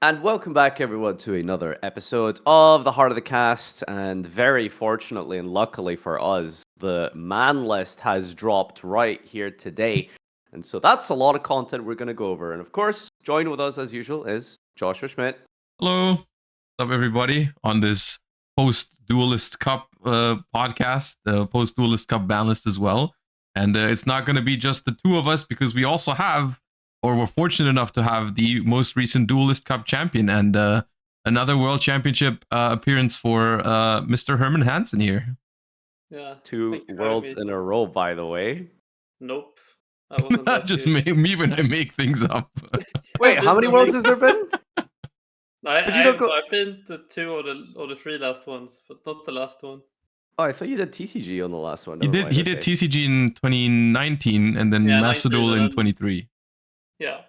And welcome back, everyone, to another episode of the Heart of the Cast. And very fortunately and luckily for us, the man list has dropped right here today. And so that's a lot of content we're going to go over. And of course, join with us as usual is Joshua Schmidt. Hello, what's up, everybody, on this post Duelist Cup podcast, the post Duelist Cup ban list as well. And it's not going to be just the two of us because we also have, or we're fortunate enough to have, the most recent Duelist Cup champion and another World Championship appearance for Mr. Herman Hansson here. Yeah. Two worlds in a row, by the way. Nope. I wasn't Not just me when I make things up. Wait, how many worlds has there been? I've been to two or the three last ones, but not the last one. Oh, I thought you did TCG on the last one. He did TCG in 2019 and then Macedol in 23. Yeah.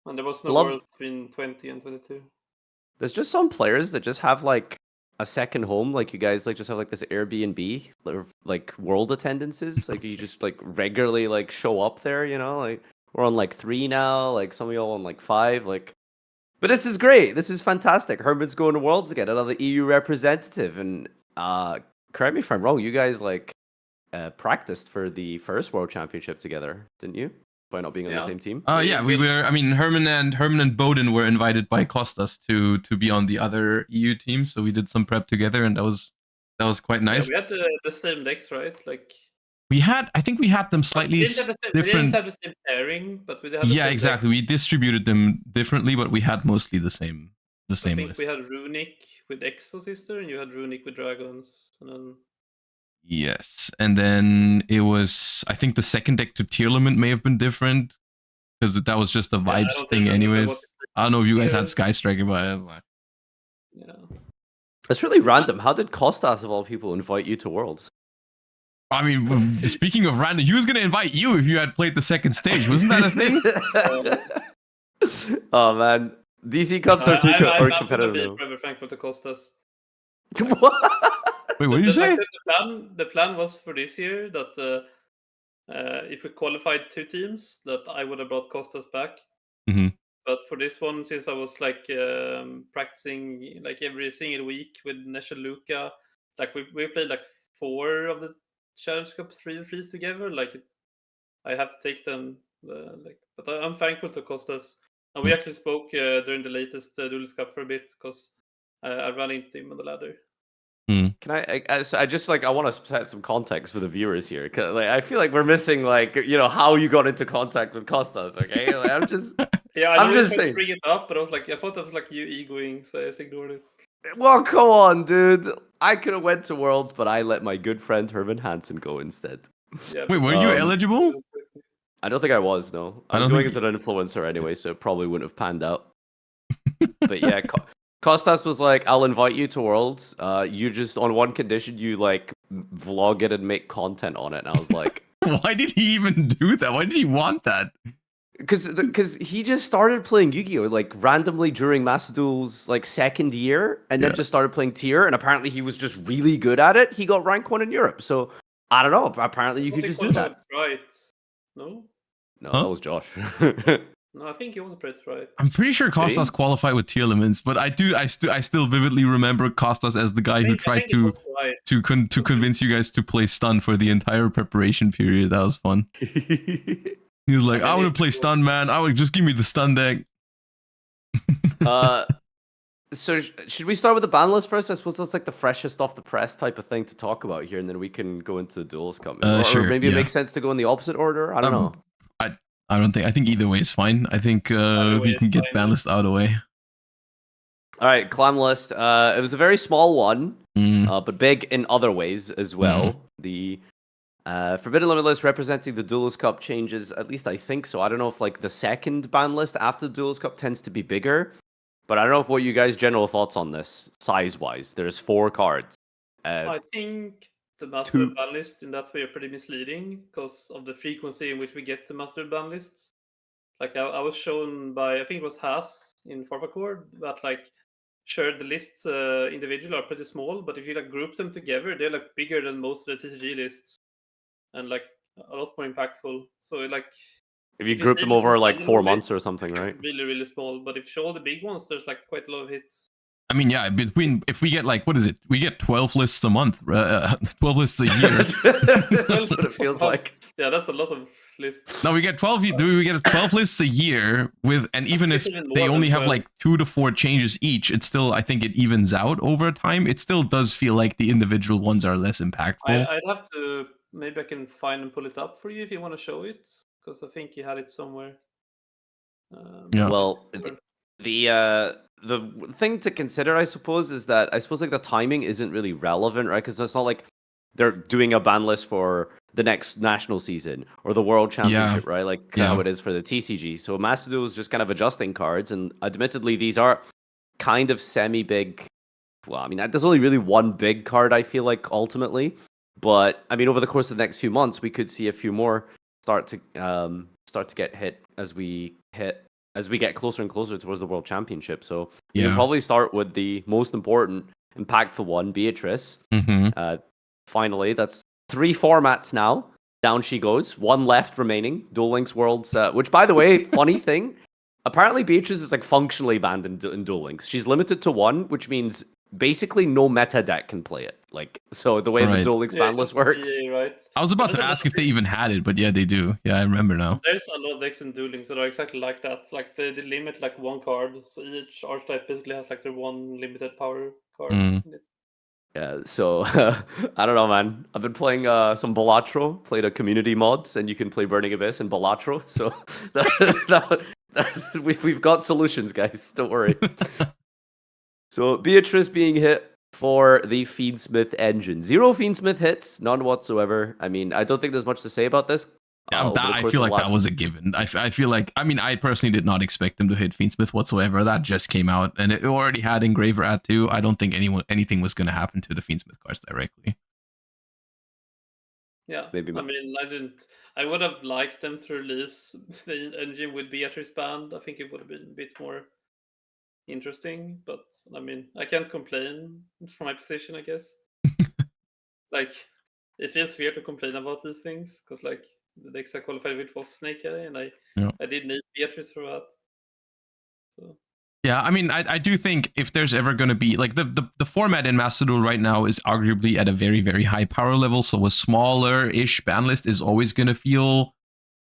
And there was no world between 20 and 22. There's just some players that just have like a second home, like you guys like just have like this Airbnb like world attendances, like you just like regularly like show up there, you know, like we're on like 3 now, like some of y'all on like 5, like. But this is great. This is fantastic. Herman's going to Worlds again, another EU representative, and correct me if I'm wrong, you guys like practiced for the first World Championship together, didn't you? By not being on the same team. Yeah, we were. I mean, Herman and Bowden were invited by Costas to be on the other EU team, so we did some prep together, and that was quite nice. Yeah, we had the same decks, right? Like I think we had them slightly different. We didn't have the same pairing, but we had. Yeah, exactly. Decks. We distributed them differently, but we had mostly the same. I think list. We had Runic with Exo Sister, and you had Runic with Dragons, and then. Yes, and then it was. I think the second deck to Tier Limit may have been different because that was just a vibes thing, anyways. I don't know if you guys had Sky Striker, but yeah, that's really random. How did Costas of all people invite you to Worlds? I mean, speaking of random, he was gonna invite you if you had played the second stage. Wasn't that a thing? Oh man, DC Cups are too competitive. I'm forever thankful to Costas. What? Wait, what did you say? The plan was for this year that if we qualified 2 teams, that I would have brought Costas back. Mm-hmm. But for this one, since I was like practicing like every single week with Nesh and Luca, like we played like 4 of the Challenge Cup 3-3s together. Like I have to take them. But I'm thankful to Costas. And we actually spoke during the latest Duelist Cup for a bit because I ran into him on the ladder. Can I just like I want to set some context for the viewers here, cause like I feel like we're missing like how you got into contact with Costas. Okay, like, I'm just I'm just saying. Bring it up, but I was like, I thought that was like you egoing, so I just ignored it. Well, come on, dude. I could have went to Worlds, but I let my good friend Herman Hansson go instead. Yeah, wait, were you eligible? I don't think I was. No, I was going as an influencer anyway, so it probably wouldn't have panned out. But yeah. Costas was like, I'll invite you to Worlds. You just, on one condition, you like vlog it and make content on it. And I was like, why did he even do that? Why did he want that? Because he just started playing Yu-Gi-Oh! Like randomly during Macedol's like second year, and then just started playing tier. And apparently he was just really good at it. He got rank 1 in Europe. So I don't know. Apparently you could just do that. Right? No, that was Josh. No, I think he was a Prince, right? I'm pretty sure Costas qualified with tier limits, but I still vividly remember Costas as the guy who tried to convince you guys to play stun for the entire preparation period. That was fun. He was like, I want to play stun, man. I would just give me the stun deck. So should we start with the ban list first? I suppose that's like the freshest off the press type of thing to talk about here, and then we can go into the Duelist Cup. Sure, or maybe it makes sense to go in the opposite order. I don't know. I think either way is fine. I think we can get ban list out of the way. All right, clan list. It was a very small one, but big in other ways as well. The Forbidden Limit list representing the Duelist Cup changes, at least I think so. I don't know if like the second ban list after the Duelist Cup tends to be bigger, but I don't know what you guys' general thoughts on this, size-wise. There's 4 cards. I think the master ban list in that way are pretty misleading because of the frequency in which we get the master ban lists. Like I was shown by, I think it was Haas in Farfacord, that like sure the lists individual are pretty small, but if you like group them together, they're like bigger than most of the TCG lists and like a lot more impactful. So like If you If group them save over this like stadium 4 always, months or it's something, like right? really, really small. But if you show all the big ones, there's like quite a lot of hits. I mean, yeah, between if we get like what is it? We get 12 lists a month, 12 lists a year. That's what it feels like. Yeah, that's a lot of lists. No, we get 12. Do we get 12 lists a year with, and even if It's even they more only than have 12. like 2 to 4 changes each, it still, I think it evens out over time. It still does feel like the individual ones are less impactful. I'd have to, maybe I can find and pull it up for you if you want to show it, because I think you had it somewhere. Yeah. Well, the thing to consider, I suppose, is that I suppose like the timing isn't really relevant, right? Because it's not like they're doing a ban list for the next national season or the World Championship, right? Like how it is for the TCG. So Macedo is just kind of adjusting cards, and admittedly, these are kind of semi-big. Well, I mean, there's only really one big card, I feel like, ultimately. But I mean, over the course of the next few months, we could see a few more start to get hit as we get closer and closer towards the World Championship. So we can probably start with the most important, impactful one, Beatrice. Finally, that's 3 formats now. Down she goes. 1 left remaining. Duel Links Worlds, which, by the way, funny thing, apparently Beatrice is like functionally banned in Duel Links. She's limited to 1, which means basically no meta deck can play it. Like, so the way the Duel Links ban list works. Right. I was about to ask if they even had it, but yeah, they do. Yeah, I remember now. There's a lot of decks in Duel Links that are exactly like that. Like they limit like 1 card, so each archetype basically has like their 1 limited power card in it. Yeah, so I don't know, man. I've been playing some Balatro, played a community mods, and you can play Burning Abyss in Balatro. So we've got solutions, guys. Don't worry. So Beatrice being hit for the Fiendsmith engine. 0 Fiendsmith hits, none whatsoever. I mean, I don't think there's much to say about this. I feel like that was a given. I feel like, I mean, I personally did not expect them to hit Fiendsmith whatsoever. That just came out, and it already had Engraver at 2. I don't think anything was going to happen to the Fiendsmith cards directly. Yeah, maybe. I mean, I would have liked them to release the engine with Beatrice banned. I think it would have been a bit more interesting, but I mean, I can't complain from my position, I guess. Like, it feels weird to complain about these things because, like, the decks I qualified with was Snake Eye, and I did need Beatrice for that. So. Yeah, I mean, I do think if there's ever going to be, like, the format in Master Duel right now is arguably at a very, very high power level, so a smaller-ish ban list is always going to feel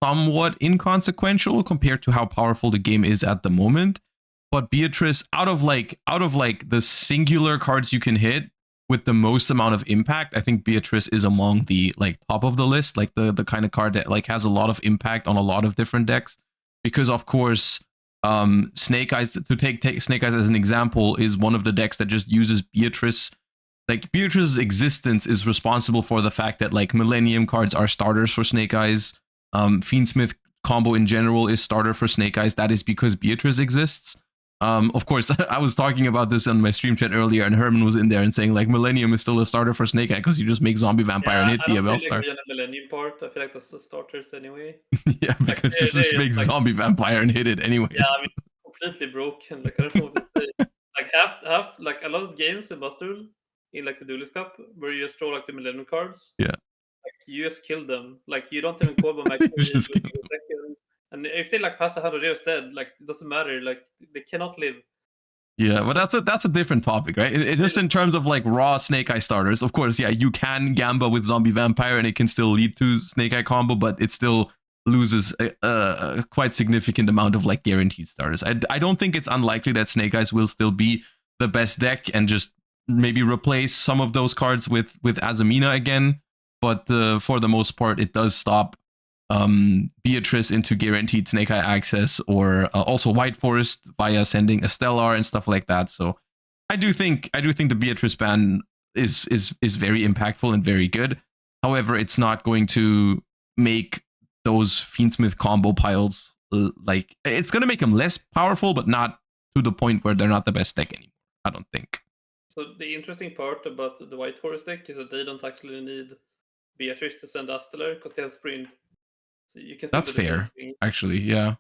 somewhat inconsequential compared to how powerful the game is at the moment. But Beatrice, out of the singular cards you can hit with the most amount of impact, I think Beatrice is among the like top of the list, like the kind of card that like has a lot of impact on a lot of different decks. Because of course, Snake Eyes, to take Snake Eyes as an example, is one of the decks that just uses Beatrice. Like, Beatrice's existence is responsible for the fact that like Millennium cards are starters for Snake Eyes. Fiendsmith combo in general is starter for Snake Eyes. That is because Beatrice exists. Of course, I was talking about this on my stream chat earlier, and Herman was in there and saying like Millennium is still a starter for Snake Eye because you just make Zombie Vampire and hit the I Star. don't really agree on the Millennium part. I feel like that's the starters anyway. Yeah, because this just makes like, Zombie Vampire and hit it anyway. Yeah, I mean, completely broken. Like, I don't know what to say. Like half like a lot of games in Buster in like the Duelist Cup where you just draw like the Millennium cards. Yeah. Like, you just kill them. Like, you don't even call them back. And if they like pass 100 years dead, like, it doesn't matter. Like, they cannot live. Yeah, but that's a different topic, right? It just in terms of like raw Snake Eye starters, of course, yeah, you can Gamba with Zombie Vampire and it can still lead to Snake Eye combo, but it still loses a quite significant amount of like guaranteed starters. I don't think it's unlikely that Snake Eyes will still be the best deck and just maybe replace some of those cards with Azamina again, but for the most part, it does stop Beatrice into guaranteed Snake Eye access, or also White Forest via sending a Stellar and stuff like that. So I do think the Beatrice ban is very impactful and very good. However, it's not going to make those Fiendsmith combo piles like, it's going to make them less powerful, but not to the point where they're not the best deck anymore, I don't think. So the interesting part about the White Forest deck is that they don't actually need Beatrice to send Astelar because they have Sprint. So you can still That's do the fair, same thing. actually, yeah.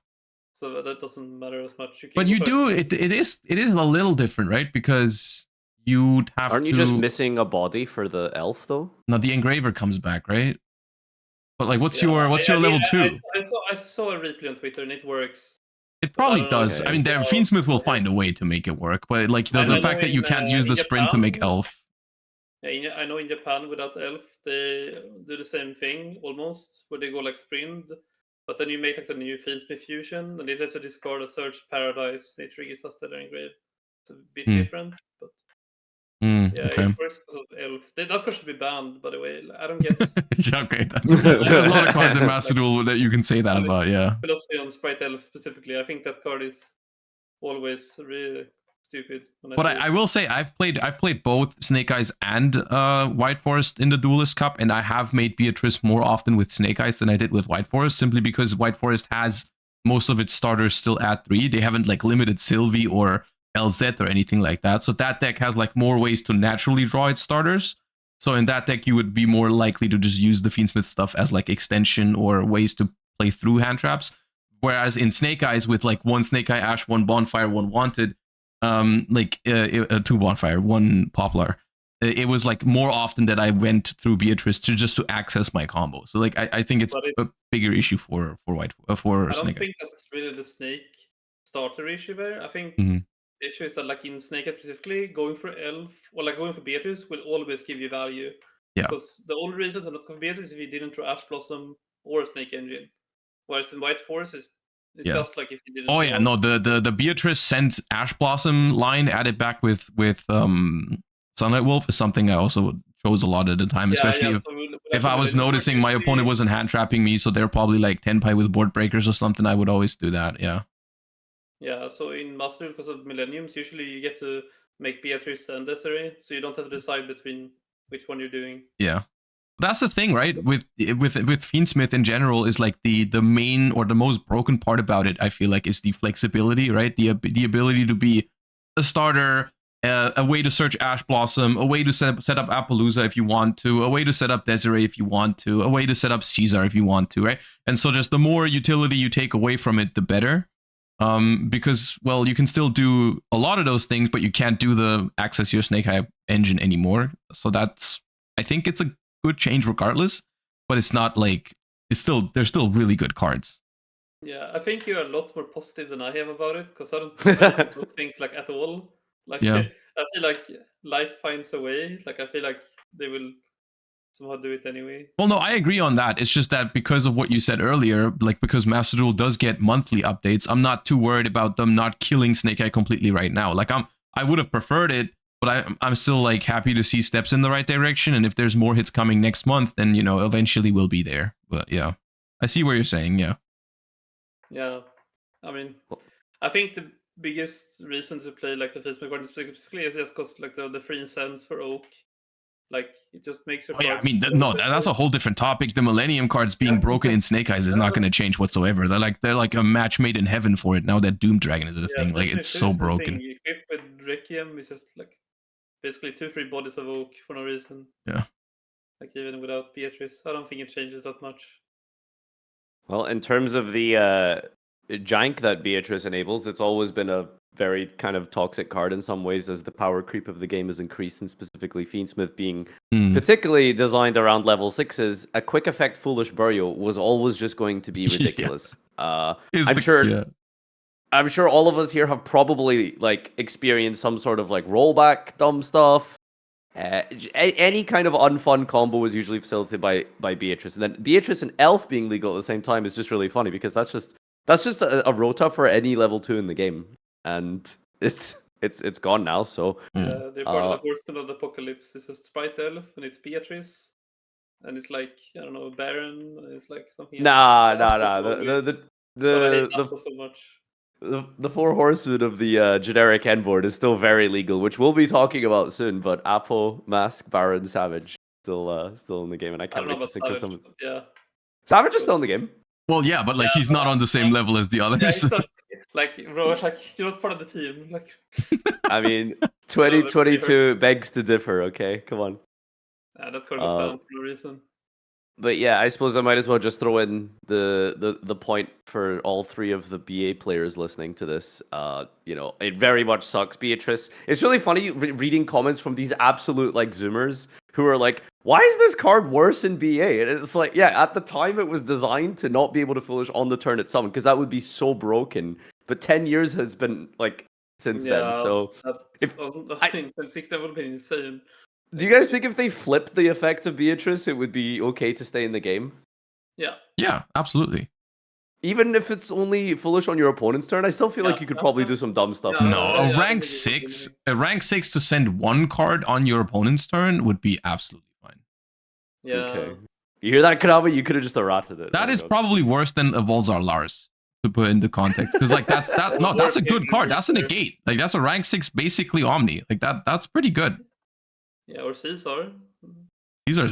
So that doesn't matter as much. But you do it is a little different, right? Because you'd have Aren't you just missing a body for the elf though? No, the Engraver comes back, right? But like, what's Yeah, your level 2? I saw a replay on Twitter and it works. It But I probably don't know if does. Okay. I mean, there Fiendsmith will find a way to make it work, but like I the know fact that you can't use in the sprint to make Japan, elf. yeah, I know in Japan without elf they do the same thing almost, where they go like sprint, but then you make like the new Fiendsmith fusion, and it has to discard a Search Paradise. And it triggers a Stellar Engrave. It's a bit Hmm. different, but yeah, Okay. it works because of elf. That card should be banned, by the way. I don't get Yeah, okay. There's a lot of cards in Master Duel that you can say that about. Yeah. philosophy on Sprite Elf specifically. I think that card is always really stupid when But see it. I will say I've played both Snake Eyes and White Forest in the Duelist Cup, and I have made Beatrice more often with Snake Eyes than I did with White Forest, simply because White Forest has most of its starters still at 3. They haven't like limited Sylvie or LZ or anything like that. So that deck has like more ways to naturally draw its starters. So in that deck, you would be more likely to just use the Fiendsmith stuff as like extension or ways to play through hand traps. Whereas in Snake Eyes, with like 1 Snake Eye Ash, 1 Bonfire, 1 Wanted, 2 Bonfire, 1 Poplar, it was like more often that I went through Beatrice to access my combo. So like I think it's a bigger issue for White for I don't Snake Eye. think that's really the Snake starter issue there. I think Mhm. the issue is that like in Snake Eyes specifically, going for Elf or like going for Beatrice will always give you value. Yeah. Because the only reason to not go for Beatrice is if you didn't draw Ash Blossom or Snake Engine. Whereas in White Forest, it's Yeah. just like if you didn't. Oh yeah, no, the Beatrice sends Ash Blossom line added back with Sunlight Wolf is something I also chose a lot at the time, especially if I was noticing my opponent wasn't hand trapping me, so they're probably like 10 pie with board breakers or something. I would always do that. Yeah. Yeah, so in Master, because of Millenniums, usually you get to make Beatrice and Desiree, so you don't have to decide between which one you're doing. Yeah. That's the thing, right? With Fiendsmith in general, is like the main or the most broken part about it, I feel like, is the flexibility, right? The ability to be a starter, a way to search Ash Blossom, a way to set up Appaloosa if you want to, a way to set up Desiree if you want to, a way to set up Caesar if you want to, right? And so just the more utility you take away from it, the better. Because, well, you can still do a lot of those things, but you can't do the access your Snake Eye engine anymore. So that's, I think it's a good change regardless, but it's not like they're still really good cards. Yeah, I think you're a lot more positive than I am about it, because I don't like those things like at all. Like Yeah. I feel like life finds a way. Like I feel like they will somehow do it anyway. Well, no, I agree on that. It's just that because of what you said earlier, like because Master Duel does get monthly updates, I'm not too worried about them not killing Snake Eye completely right now. Like I would have preferred it, but I'm still like happy to see steps in the right direction. And if there's more hits coming next month, then eventually we'll be there. But yeah, I see what you're saying. Yeah. Yeah, I mean, I think the biggest reason to play like the Fiendsmith Guardian specifically is just because like the free incense for Oak, like it just makes your Oh, yeah, I cards. mean, no, that's a whole different topic. The Millennium cards being broken in Snake Eyes is not going to change whatsoever. They're like a match made in heaven for it now that Doom Dragon is a thing. Like it's so broken. You equip with Requiem, it's just like basically 2-3 bodies of Oak for no reason. Yeah. Like even without Beatrice, I don't think it changes that much. Well, in terms of the jank that Beatrice enables, it's always been a very kind of toxic card in some ways as the power creep of the game has increased, and specifically Fiendsmith being particularly designed around level 6s. A quick effect Foolish Burial was always just going to be ridiculous. I'm sure all of us here have probably like experienced some sort of like rollback dumb stuff. Any kind of unfun combo is usually facilitated by Beatrice, and then Beatrice and Elf being legal at the same time is just really funny because that's just a rota for any level 2 in the game, and it's gone now. So they're part of the Horsemen of the Apocalypse. It's a Sprite Elf and it's Beatrice, and it's like I don't know Baron. And it's like something. Nah. But I hate that so much. The 4 horsemen of the generic N board is still very legal, which we'll be talking about soon. But Apo, Mask, Baron, Savage still in the game, and I can't wait to sync with some. Yeah, Savage is still in the game. Well, yeah, but like he's not on the same level as the others. Yeah, he's not, like bro, it's like you're not part of the team. Like, I mean, 2022 begs to differ. Okay, come on. That's called a banned for no reason. But yeah, I suppose I might as well just throw in the point for all 3 of the BA players listening to this. It very much sucks, Beatrice. It's really funny reading comments from these absolute like Zoomers who are like, why is this card worse in BA? And it's like, yeah, at the time it was designed to not be able to foolish on the turn it summoned because that would be so broken. But 10 years has been like since then. So if I think 16 would be insane. do you guys think if they flipped the effect of Beatrice, it would be okay to stay in the game? Yeah. Yeah, absolutely. Even if it's only foolish on your opponent's turn, I still feel like you could probably do some dumb stuff. Yeah, No, yeah, a rank 6 to send one card on your opponent's turn would be absolutely fine. Yeah. Okay. You hear that, Kanaba? You could have just errated it. That is probably worse than a Volzar Lars, to put into context, because like that's a good card. That's a negate. Like that's a rank 6 basically Omni. Like that's pretty good. Yeah, or Caesar. Caesar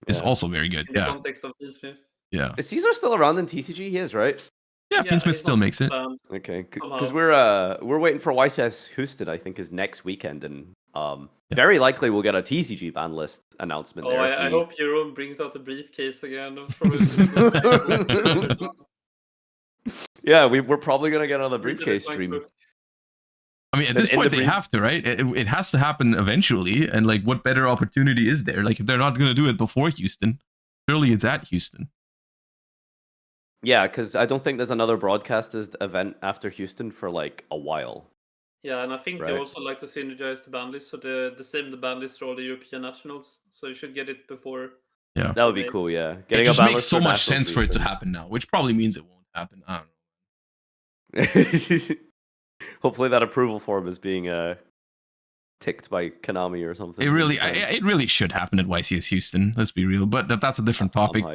is also very good. In the Yeah. context of Fiendsmith. Yeah. Is Caesar still around in TCG? He is, right? Yeah, Fiendsmith still makes it. Okay, because we're waiting for YCS Houston. I think is next weekend, and very likely we'll get a TCG ban list announcement. Oh, I hope Jerome brings out the briefcase again. Yeah, we're probably gonna get another briefcase stream. I mean, at this point, they have to, right? It has to happen eventually. And like, what better opportunity is there? Like, if they're not going to do it before Houston, surely it's at Houston. Yeah, because I don't think there's another broadcasters event after Houston for like a while. Yeah, and I think they also like to synergize the ban list, so the ban list for all the European nationals. So you should get it before. Yeah, that would be cool. Yeah, it just makes so much sense for it to happen now, which probably means it won't happen. I don't know. Hopefully that approval form is being ticked by Konami or something. It really should happen at YCS Houston. Let's be real, but that's a different topic.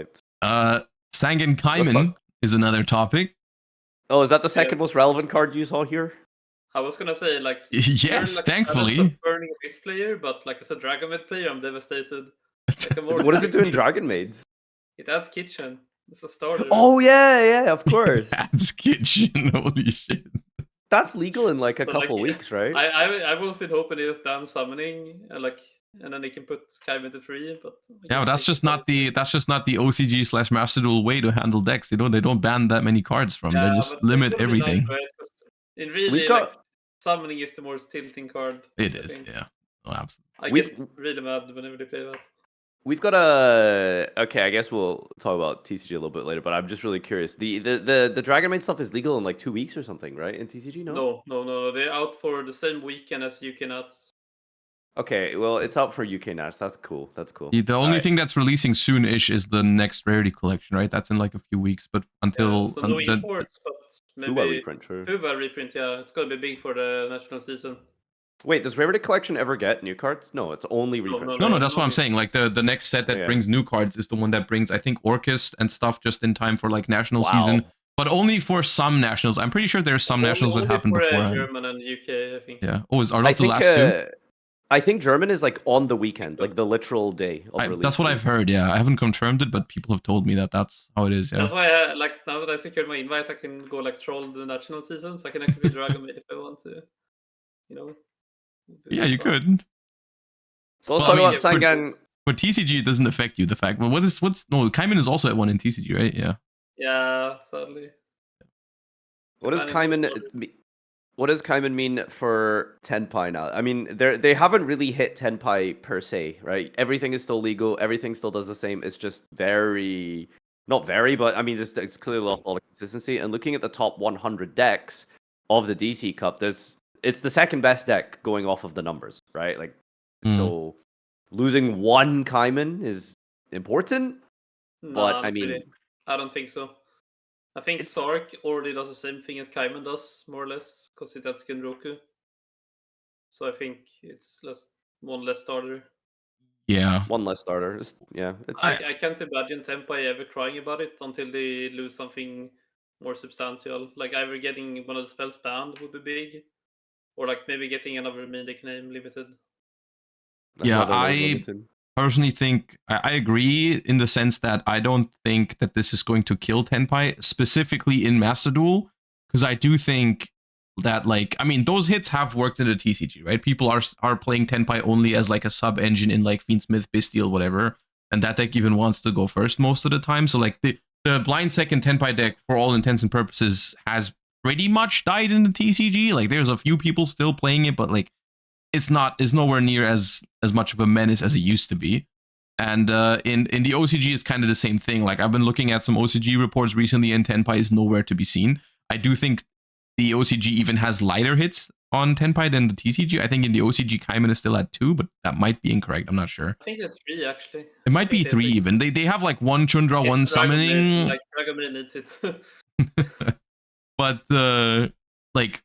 Sangan Kaiman is another topic. Oh, is that the second most relevant card you saw here? I was gonna say like yes, like, thankfully. Burning a Beast player, but like as a Dragon Maid player, I'm devastated. What does it do in Dragon Maid? It adds kitchen. It's a starter. Oh yeah, of course. It adds kitchen. Holy shit. That's legal in like a couple weeks, right? I've always been hoping it is ban summoning, and then they can put Kaiman to free. But yeah, but that's just not the OCG / Master Duel way to handle decks. They don't ban that many cards from. They just limit everything. Nice, right? In really, like, summoning is the most tilting card. It is, yeah. Oh, absolutely. I get really mad whenever they play that. We've got okay, I guess we'll talk about TCG a little bit later, but I'm just really curious. The Dragon Maid stuff is legal in like 2 weeks or something, right? In TCG, no? No. They're out for the same weekend as UK Nats. Okay, well, it's out for UK Nats. That's cool. The only thing that's releasing soon-ish is the next Rarity Collection, right? That's in like a few weeks, but until... so no imports, but maybe... Fuwa reprint, sure. Fuwa reprint, yeah. It's going to be big for the national season. Wait, does Rarity Collection ever get new cards? No, it's only reprints. No, that's what I'm saying. Like the next set that brings new cards is the one that brings, I think, Orcus and stuff just in time for like national season. But only for some nationals. I'm pretty sure there's some nationals that happen before. German and UK, I think. Yeah. Oh, are those the last two? I think German is like on the weekend, like the literal day of release. That's what I've heard, yeah. I haven't confirmed it, but people have told me that that's how it is, yeah. That's why, now that I secured my invite, I can go like troll the national season, so I can actually be Dragon Maid if I want to, Yeah, you could. So let's talk about Sangan. For TCG, it doesn't affect you, the fact. But Kaiman is also at 1 in TCG, right? Yeah. Yeah, sadly. What does Kaiman mean for Tenpai now? I mean, they haven't really hit Tenpai per se, right? Everything is still legal. Everything still does the same. It's just not very, but I mean, it's clearly lost all the consistency. And looking at the top 100 decks of the DC Cup, it's the second best deck going off of the numbers, right? Like, so losing one Kaiman is important, but I mean, really. I don't think so. I think Sark already does the same thing as Kaiman does, more or less, because it has Genroku. So I think it's one less starter. Yeah. One less starter. I can't imagine Tenpai ever crying about it until they lose something more substantial. Like either getting one of the spells banned would be big, or like maybe getting another Medic name limited. Yeah, I personally think I agree in the sense that I don't think that this is going to kill Tenpai specifically in Master Duel, because I do think that, like, I mean, those hits have worked in the TCG, right? People are playing Tenpai only as like a sub engine in like Fiendsmith, Bestial, whatever, and that deck even wants to go first most of the time. So like the blind second Tenpai deck, for all intents and purposes, has pretty much died in the TCG. Like there's a few people still playing it, but like it's nowhere near as much of a menace as it used to be. And in the OCG, it's kind of the same thing. Like I've been looking at some OCG reports recently, and Tenpai is nowhere to be seen. I do think the OCG even has lighter hits on Tenpai than the TCG. I think in the OCG, Kaiman is still at 2, but that might be incorrect. I'm not sure. I think it's 3 actually. It might be 3 even. They have like 1 Chundra, 1 summoning. Like Dragomir needs it. But like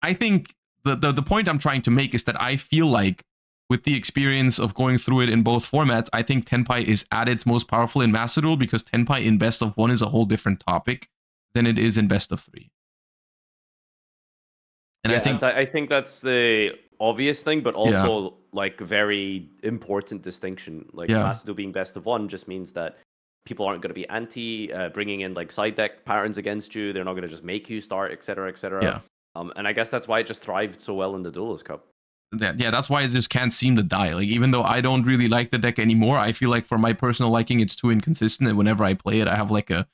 I think the point I'm trying to make is that I feel like with the experience of going through it in both formats, I think Tenpai is at its most powerful in Master Duel, because Tenpai in Best of 1 is a whole different topic than it is in Best of 3. And yeah, I think I think that's the obvious thing, but also like very important distinction. Like Master Duel being Best of 1 just means that people aren't going to be anti bringing in like side deck patterns against you. They're not going to just make you start, etc., etc. Yeah. And I guess that's why it just thrived so well in the Duelist Cup. That's why it just can't seem to die. Like, even though I don't really like the deck anymore, I feel like for my personal liking, it's too inconsistent. And whenever I play it, I have like a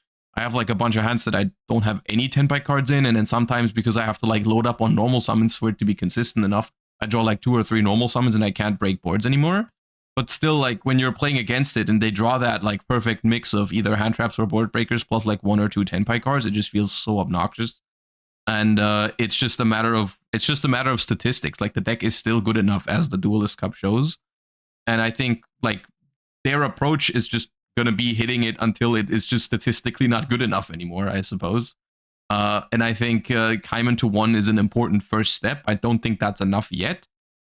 bunch of hands that I don't have any Tenpai cards in, and then sometimes because I have to like load up on normal summons for it to be consistent enough, I draw like 2 or 3 normal summons and I can't break boards anymore. But still, like when you're playing against it and they draw that like perfect mix of either hand traps or board breakers plus like 1 or 2 Tenpai cards, it just feels so obnoxious. And it's just a matter of statistics. Like the deck is still good enough, as the Duelist Cup shows, and I think like their approach is just gonna be hitting it until it is just statistically not good enough anymore, I suppose. And I think Kaiman to 1 is an important first step. I don't think that's enough yet.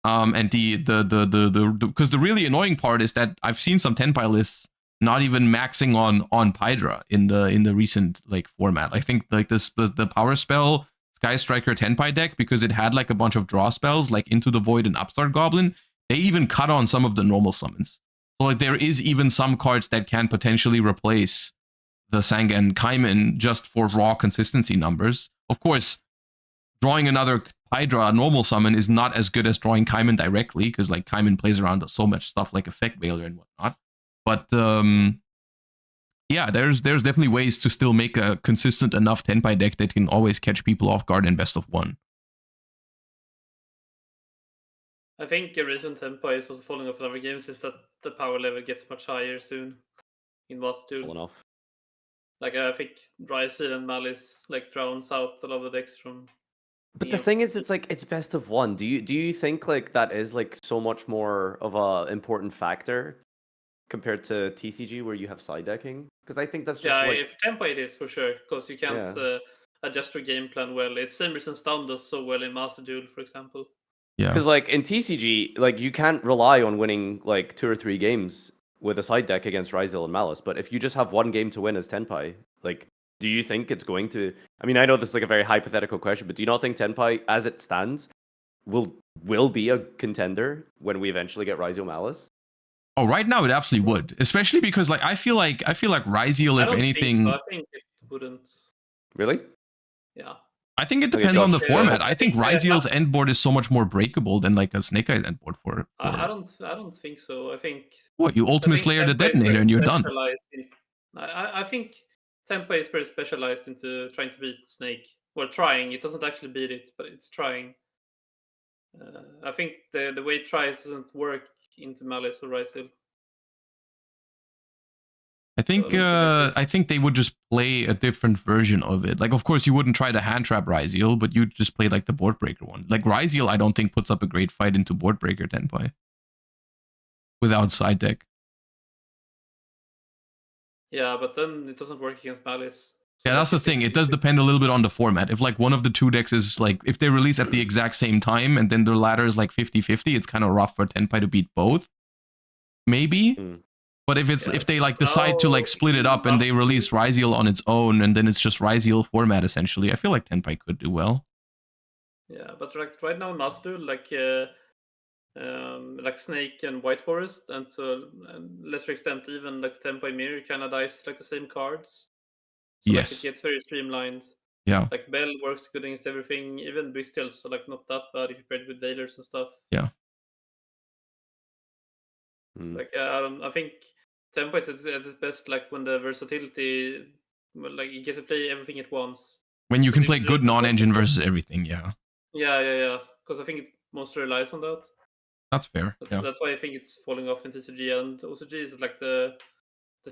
And because the really annoying part is that I've seen some Tenpai lists not even maxing on Pydra in the recent like format. I think like the Power Spell Sky Striker Tenpai deck, because it had like a bunch of draw spells like Into the Void and Upstart Goblin, they even cut on some of the normal summons. So like there is even some cards that can potentially replace the Sangan Kaiman just for raw consistency numbers. Of course, drawing another Hydra normal summon is not as good as drawing Kaiman directly, because like Kaiman plays around so much stuff like Effect Veiler and whatnot. But yeah, there's definitely ways to still make a consistent enough Tenpai deck that can always catch people off guard in Best of 1. I think the reason Tenpai is also falling off in other games is that the power level gets much higher soon in Master Duel. Enough. Like I think Dryseed and Malice like drowns out a lot of the decks from. But the thing is, it's like it's Best of 1. Do you think like that is like so much more of a important factor compared to TCG where you have side decking? Because I think that's just like... if Tenpai it is for sure, because you can't adjust your game plan well. It's same reason Stun does so well in Master Duel, for example. Yeah, because like in TCG, like you can't rely on winning like 2 or 3 games with a side deck against Ryzel and Malice. But if you just have 1 game to win as Tenpai, like, do you think it's going to... I mean, I know this is like a very hypothetical question, but do you not think Tenpai, as it stands, will be a contender when we eventually get Ryzel Malice? Oh, right now it absolutely would, especially because like I feel like Ryzel, if anything, I think it wouldn't. Really? Yeah. I think it Okay, depends on the Josh. format. I think Ryzel's end board is so much more breakable than like a Snake Eyes end board for... I don't think so. I think... What, you Ultimate Slayer the Detonator and you're done? I think Tenpai is very specialized into trying to beat Snake. Well, trying. It doesn't actually beat it, but it's trying. I think the way it tries doesn't work into Malice or Ryzel. I think they would just play a different version of it. Like, of course, you wouldn't try to hand trap Ryzel, but you'd just play like the board breaker one. Like Ryzel, I don't think puts up a great fight into board breaker Tenpai without side deck. Yeah, but then it doesn't work against Malice. So yeah, that's the thing. It does depend a little bit on the format. If like one of the 2 decks is like, if they release at the exact same time and then their ladder is like 50-50, it's kind of rough for Tenpai to beat both. Maybe. But if they like decide to like split it up and they release Ryzel on its own and then it's just Ryzel format essentially, I feel like Tenpai could do well. Yeah, but like right now in Master Duel, like Snake and White Forest, and to a lesser extent even like the Tenpai Mirror kind of dies like the same cards. So yes. Like, it gets very streamlined. Yeah. Like Bell works good against everything, even Bestial, so like not that bad if you pair it with Veilers and stuff. Yeah. Like I think Tenpai is at its best like when the versatility, like you get to play everything at once. When you can play good non-engine versus everything, yeah. Yeah. Because I think it mostly relies on that. That's fair. Yeah. That's why I think it's falling off in TCG, and OCG is like the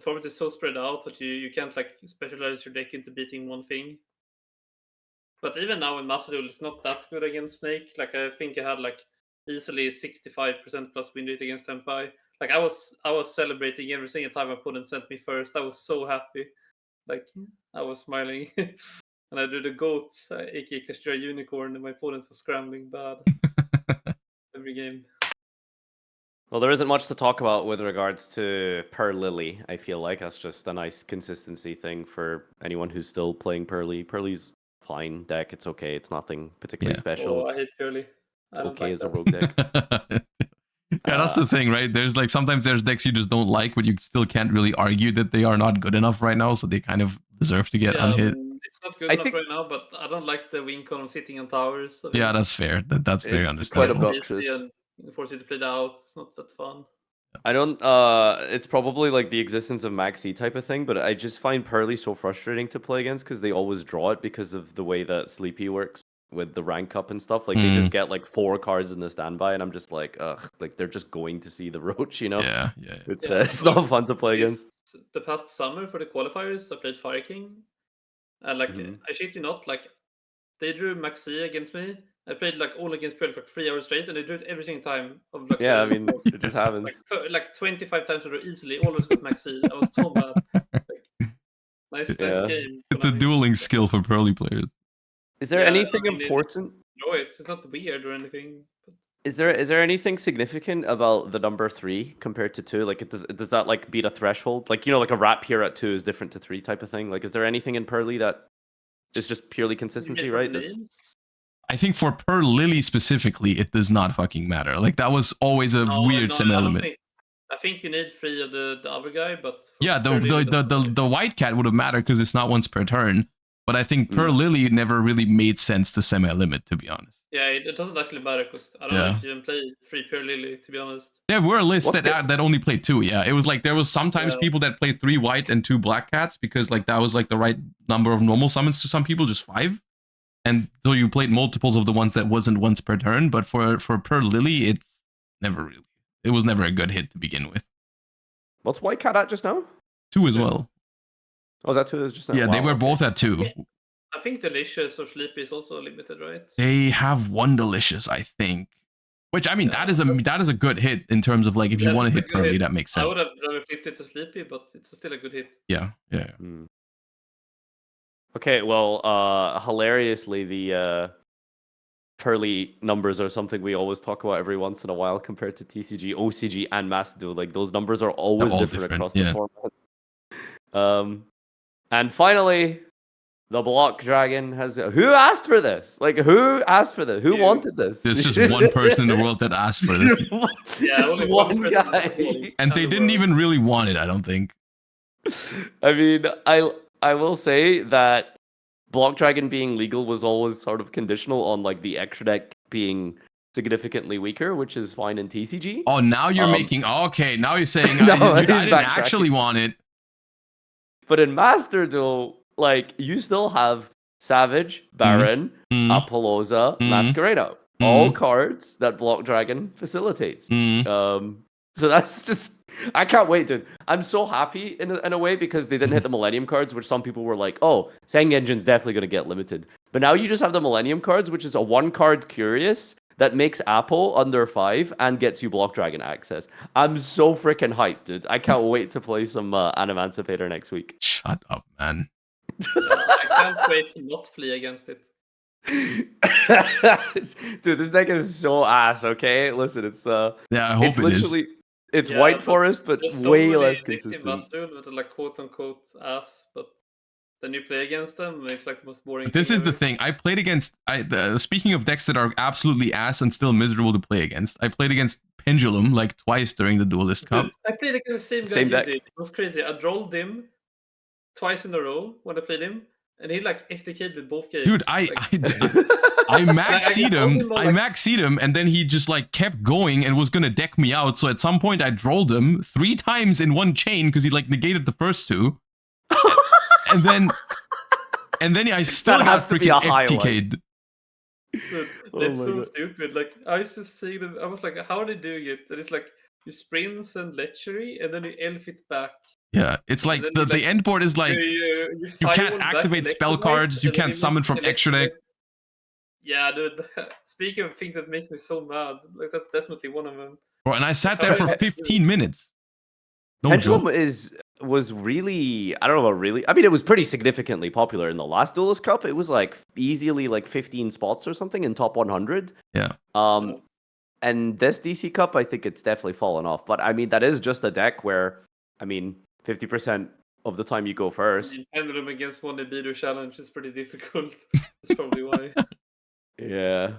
format is so spread out that you can't like specialize your deck into beating one thing. But even now in Master Duel, it's not that good against Snake. Like I think I had like easily 65% plus win rate against Tempai. Like I was celebrating every single time my opponent sent me first. I was so happy. Like I was smiling. And I do the goat, aka Kashira Unicorn, and my opponent was scrambling bad every game. Well, there isn't much to talk about with regards to Pearly. I feel like that's just a nice consistency thing for anyone who's still playing Pearly. Pearly's fine deck. It's okay. It's nothing particularly special. Oh, I hate Pearly. It's I don't okay like as a that. rogue deck. Yeah, that's the thing, right? There's like sometimes there's decks you just don't like, but you still can't really argue that they are not good enough right now, so they kind of deserve to get unhit. It's not good enough right now, but I don't like the win con of sitting on towers. Yeah, that's fair. That's very It's quite understandable. obnoxious. And force you to play it out. It's not that fun. I don't. It's probably like the existence of Maxi type of thing, but I just find Pearly so frustrating to play against because they always draw it because of the way that Sleepy works with the rank up and stuff. Like they just get like 4 cards in the standby, and I'm just like, ugh, like they're just going to see the roach, you know? Yeah. It's not fun to play against. The past summer for the qualifiers, I played Fire King, and like I shit you not, like they drew Maxi against me. I played like all against Pearly for like 3 hours straight, and they drew it every single time. Of like I mean, it just happens. Like 25 times I drew easily, always got Maxi. I was so mad. Like, nice game. It's a dueling skill for Pearly players. Is there anything important? No, it's not weird or anything. But... Is there anything significant about the number 3 compared to 2? Like, does that like beat a threshold? Like, you know, like a wrap here at 2 is different to 3 type of thing. Like, is there anything in Pearly that is just purely consistency, right? I think for Pearly specifically, it does not fucking matter. Like that was always a weird semi-element. I think you need 3 of the other guy, but yeah, the white cat would have mattered because it's not once per turn. But I think Pearly never really made sense to semi-limit, to be honest. Yeah, it doesn't actually matter because I don't know if you even play 3 Pearly, to be honest. Yeah, we're a list that only played 2. Yeah, it was like there was sometimes people that played 3 white and 2 black cats because like that was like the right number of normal summons to some people, just 5. And so you played multiples of the ones that wasn't once per turn. But for Pearly, it was never a good hit to begin with. What's white cat at just now? 2 as well. Oh, is that 2 just now? Yeah, they were both at 2. I think Delicious or Sleepy is also limited, right? They have 1 Delicious, I think. Which I mean, that is a good hit in terms of like if you want to hit Pearly, that makes sense. I would have rather flipped it to Sleepy, but it's still a good hit. Yeah. Okay, well, hilariously, the Pearly numbers are something we always talk about every once in a while compared to TCG, OCG, and Master Duel. Like those numbers are always different across the formats. And finally, the Block Dragon has. Who asked for this? Like, who asked for this? Who wanted this? There's just one person in the world that asked for this. Just one guy. And they didn't even really want it, I don't think. I mean, I will say that Block Dragon being legal was always sort of conditional on like the extra deck being significantly weaker, which is fine in TCG. Oh, now you're making... Okay, now you're saying I didn't actually want it. But in Master Duel, like, you still have Savage, Baron, Apollosa, Masquerado. All cards that Block Dragon facilitates. So that's just... I can't wait, dude. I'm so happy in a way because they didn't hit the Millennium cards, which some people were like, oh, Sang Engine's definitely going to get limited. But now you just have the Millennium cards, which is a 1-card Curious that makes Apple under 5 and gets you Block Dragon access. I'm so freaking hyped, dude. I can't wait to play some Animancipator next week. Shut up, man. I can't wait to not play against it. Dude, this deck is so ass, okay? Listen, it's I hope it's literally it's White Forest, but way less consistent. Master with like quote unquote ass, but then you play against them, and it's like the most boring. But this is the thing. I played against. Speaking of decks that are absolutely ass and still miserable to play against, I played against Pendulum like twice during the Duelist Cup. Dude, I played against the same guy. It was crazy. I rolled him twice in a row when I played him, and he like FTK'd with both games. Dude, I maxed him. I maxed him, and then he just like kept going and was gonna deck me out. So at some point, I drolled him 3 times in one chain because he like negated the first 2, and then I still got freaking FTK'd. Oh That's my so god. stupid. Like I used to see them. I was like, how are they doing it? And it's like you sprints and lechery, and then you elf it back, Yeah, it's and like then the you the like end board is like you you can't firewall back activate spell electromite, cards, you and then can't you make summon from extra deck. electromite. Yeah, dude. Speaking of things that make me so mad, like that's definitely one of them. Bro, and I sat How there are for they doing 15 this? minutes. No Pendulum joke. was really, I don't know about really. I mean, it was pretty significantly popular in the last Duelist Cup. It was like easily like 15 spots or something in top 100. Yeah. And this DC Cup, I think it's definitely fallen off. But I mean, that is just a deck where, I mean, 50% of the time you go I first. mean, Pendulum against one beater challenge is pretty difficult. That's probably why. Yeah.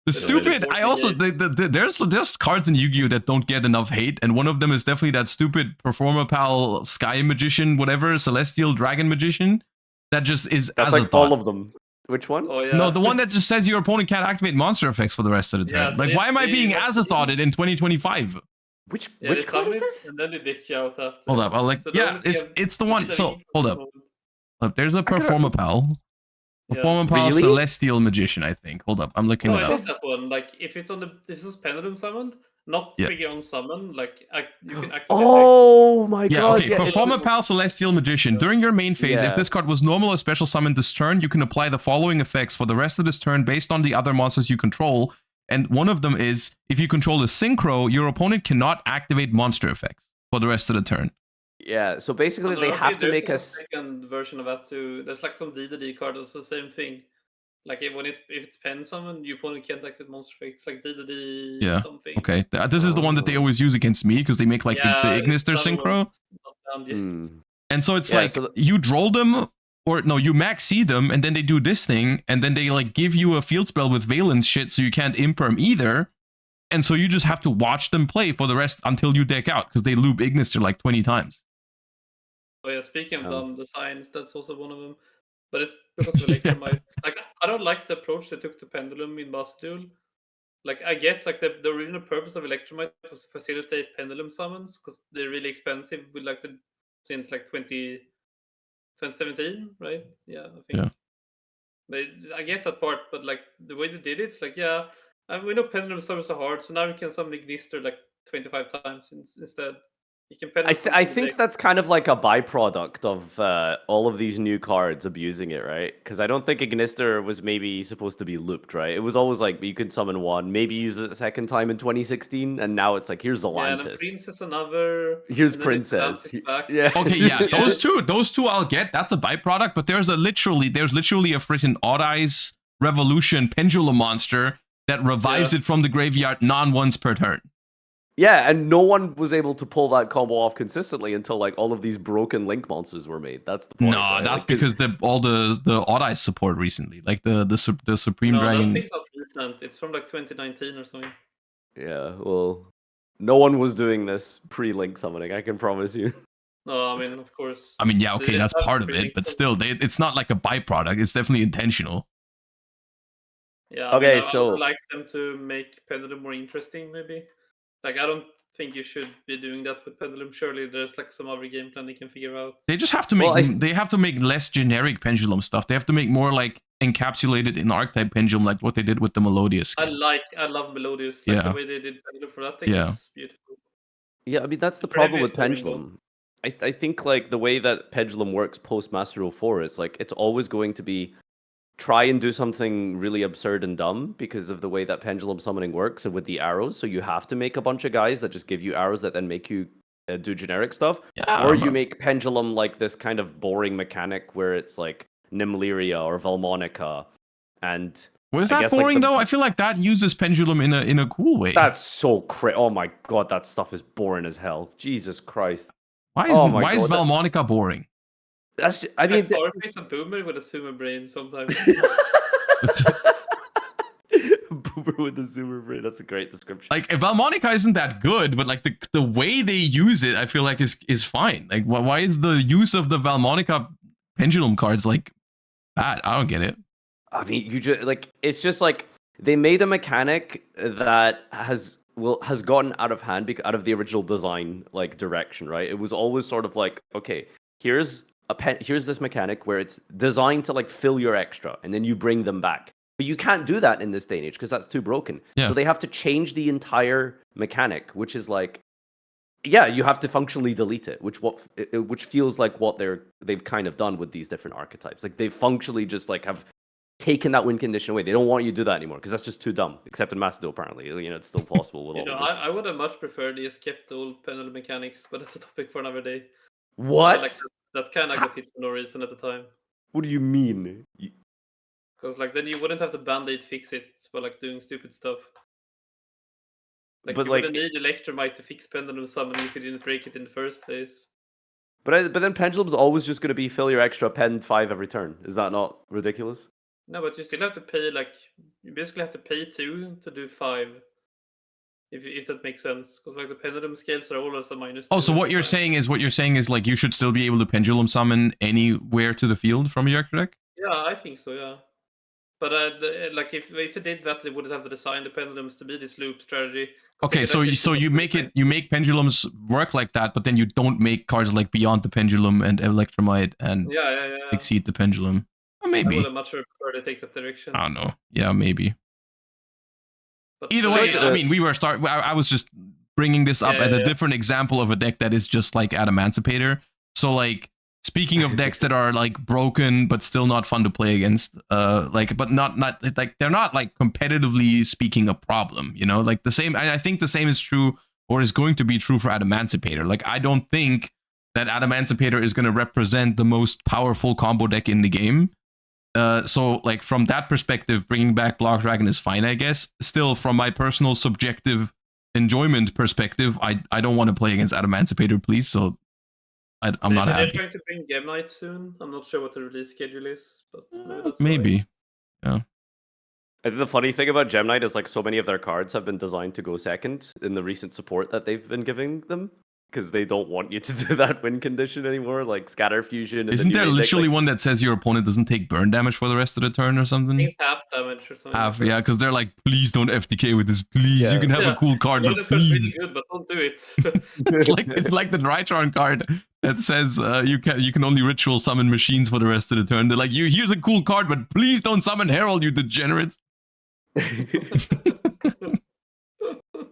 The They don't really stupid. force I the also gates. there's cards in Yu-Gi-Oh that don't get enough hate, and one of them is definitely that stupid Performa Pal Sky Magician, whatever, Celestial Dragon Magician, that just is That's as like a thought. all of them. Which one? Oh No, yeah. the one that just says your opponent can't activate monster effects for the rest of the Yeah, turn. so Like, why am I being like, as a thoughted in 2025? Which Yeah, they which card summon is it this? and then they dick you out after. Hold up, I'll like So the yeah, only thing it's the one. I've So hold up, there's a coulda- Performa Pal, Yeah. Performa Pal Really? Celestial Magician. I think. Hold up, I'm looking No, it it up. is that one. Like if it's on the this is Pendulum summoned, not Yeah. trigger on summon. Like you can activate. Oh my Yeah, god! okay. Yeah, it's Performa Pal Celestial Magician. During your main phase, if Yeah. this card was normal or special summoned this turn, you can apply the following effects for the rest of this turn based on the other monsters you control. And one of them is, if you control a Synchro, your opponent cannot activate monster effects for the rest of the turn. Yeah. So basically, Oh, they no, have to there's make a us. second version of that too. There's like some DDD card that's the same thing. Like if it's pen summon, your opponent can't activate monster effects. Like DDD Yeah. something. Okay. This is the one that they always use against me because they make like the Yeah, it's Ignister another one Synchro. that's not banned yet. Hmm. And so it's Yeah, like so you droll them, or no, you max see them, and then they do this thing, and then they like give you a field spell with Valence shit, so you can't imperm either. And so you just have to watch them play for the rest until you deck out because they loop Ignister like 20 times. Oh yeah, speaking of Um, dumb designs, that's also one of them. But it's because of Electromites. Like I don't like the approach they took to Pendulum in Boss Duel. Like I get like the original purpose of Electromite was to facilitate Pendulum summons because they're really expensive with like the since like 2017, right? Yeah, I think. Yeah. But I get that part, but like the way they did it, it's like yeah, we know Pendulum summons are hard, so now we can summon Ignister like 25 times instead. You can Pendulum summon I the think deck. that's kind of like a byproduct of all of these new cards abusing it, right? Because I don't think Ignister was maybe supposed to be looped, right? It was always like you could summon one, maybe use it a second time in 2016, and now it's like here's Yeah, and then Atlantis, Princess another. here's And then it's Princess. Atlantis back. Yeah. Okay, yeah, Yeah. those two I'll get. That's a byproduct, but there's literally a freaking Odd Eyes Revolution Pendulum monster that revives Yeah. it from the graveyard non-once per turn. Yeah, and no one was able to pull that combo off consistently until like all of these broken Link monsters were made. That's the point. No, right? that's Like, 'cause- because all the Odd Eyes support recently, like the Supreme No, that Dragon. thing's not recent. It's from like 2019 or something. yeah, well, no one was doing this pre-Link summoning. I can promise you. No, I mean of course. I mean, yeah, They okay, didn't that's have part of pre-links, it, but so- still, it's not like a byproduct. It's definitely intentional. Yeah. Okay, I so- would like them to make Pendulum more interesting, maybe. Like I don't think you should be doing that with Pendulum. Surely there's like some other game plan they can figure out. They just have to make Well, they have to make less generic pendulum stuff. They have to make more like encapsulated in archetype pendulum, like what they did with the Melodious I skill. love Melodious. Like Yeah. the way they did Pendulum for that thing Yeah. is beautiful. Yeah, I mean that's the For every problem with story Pendulum. I think like the way that Pendulum works post Master 04 is like it's always going to be try and do something really absurd and dumb because of the way that Pendulum summoning works and with the arrows. So you have to make a bunch of guys that just give you arrows that then make you do generic stuff, Yeah, or you but- make Pendulum like this kind of boring mechanic where it's like Nimlyria or Valmonica, and Was I that guess, like, boring the- though? I feel like that uses pendulum in a cool way. that's so Oh my god, that stuff is boring as hell. Jesus Christ. Why is oh my why is God, that- Valmonica boring? That's just, I mean, Like Farface and Boomer with a sumo brain sometimes. Boomer with the zoomer brain. That's a great description. Like Valmonica isn't that good, but like the way they use it, I feel like is fine. Like why is the use of the Valmonica pendulum cards like bad? I don't get it. I mean, you just like it's just like they made a mechanic that has gotten out of hand out of the original design like direction, right? It was always sort of like, okay, here's this mechanic where it's designed to like fill your extra, and then you bring them back. But you can't do that in this day and age because that's too broken. Yeah. So they have to change the entire mechanic, which is like, yeah, you have to functionally delete it, which feels like what they've kind of done with these different archetypes. Like they functionally just like have taken that win condition away. They don't want you to do that anymore because that's just too dumb. Except in Macedo, apparently, it's still possible with all of this. I would have much preferred they kept the old Pendulum mechanics, but that's a topic for another day. What? Like that kind of got hit for no reason at the time. What do you mean? Because like then you wouldn't have to band-aid fix it by like doing stupid stuff. Like But you like, wouldn't need Electromite to fix Pendulum Summon if you didn't break it in the first place. but then Pendulum's always just going to be fill your extra pen 5 every turn. Is that not ridiculous? No, but you still have to pay you basically have to pay 2 to do 5. If that makes sense, because like the pendulum scales are always a -2. Oh, so what you're saying is like you should still be able to pendulum summon anywhere to the field from your extra deck? Yeah, I think so. Yeah, but like if they did that, they would have to design the pendulums to be this loop strategy. Okay, so you make pendulums work like that, but then you don't make cards like Beyond the Pendulum and Electromite and yeah. Exceed the Pendulum. I Maybe. would have much preferred to take that direction. I don't know. Yeah, maybe. But Either way, I mean, I was just bringing this up as a different example of a deck that is just like Adamantipator. So like, speaking of decks that are like broken but still not fun to play against, but not like they're not like competitively speaking a problem, like the same. I think the same is true or is going to be true for Adamantipator. Like I don't think that Adamantipator is going to represent the most powerful combo deck in the game. So like from that perspective, bringing back Block Dragon is fine, I guess. Still, from my personal subjective enjoyment perspective, I don't want to play against Adamantipator, please. So I'm not happy. They're trying to bring Game Knight soon. I'm not sure what the release schedule is, but maybe. Yeah. I think the funny thing about Gem Knight is like so many of their cards have been designed to go second in the recent support that they've been giving them. Because they don't want you to do that win condition anymore, like Scatter Fusion. Isn't there literally one that says your opponent doesn't take burn damage for the rest of the turn or something? I think it's half damage or something. Half, yeah, because they're like, please don't FTK with this, please. You can have a cool card, but please. Really good, but don't do it. it's like the Rytron card that says you can only ritual summon machines for the rest of the turn. They're like, here's a cool card, but please don't summon Herald, you degenerates.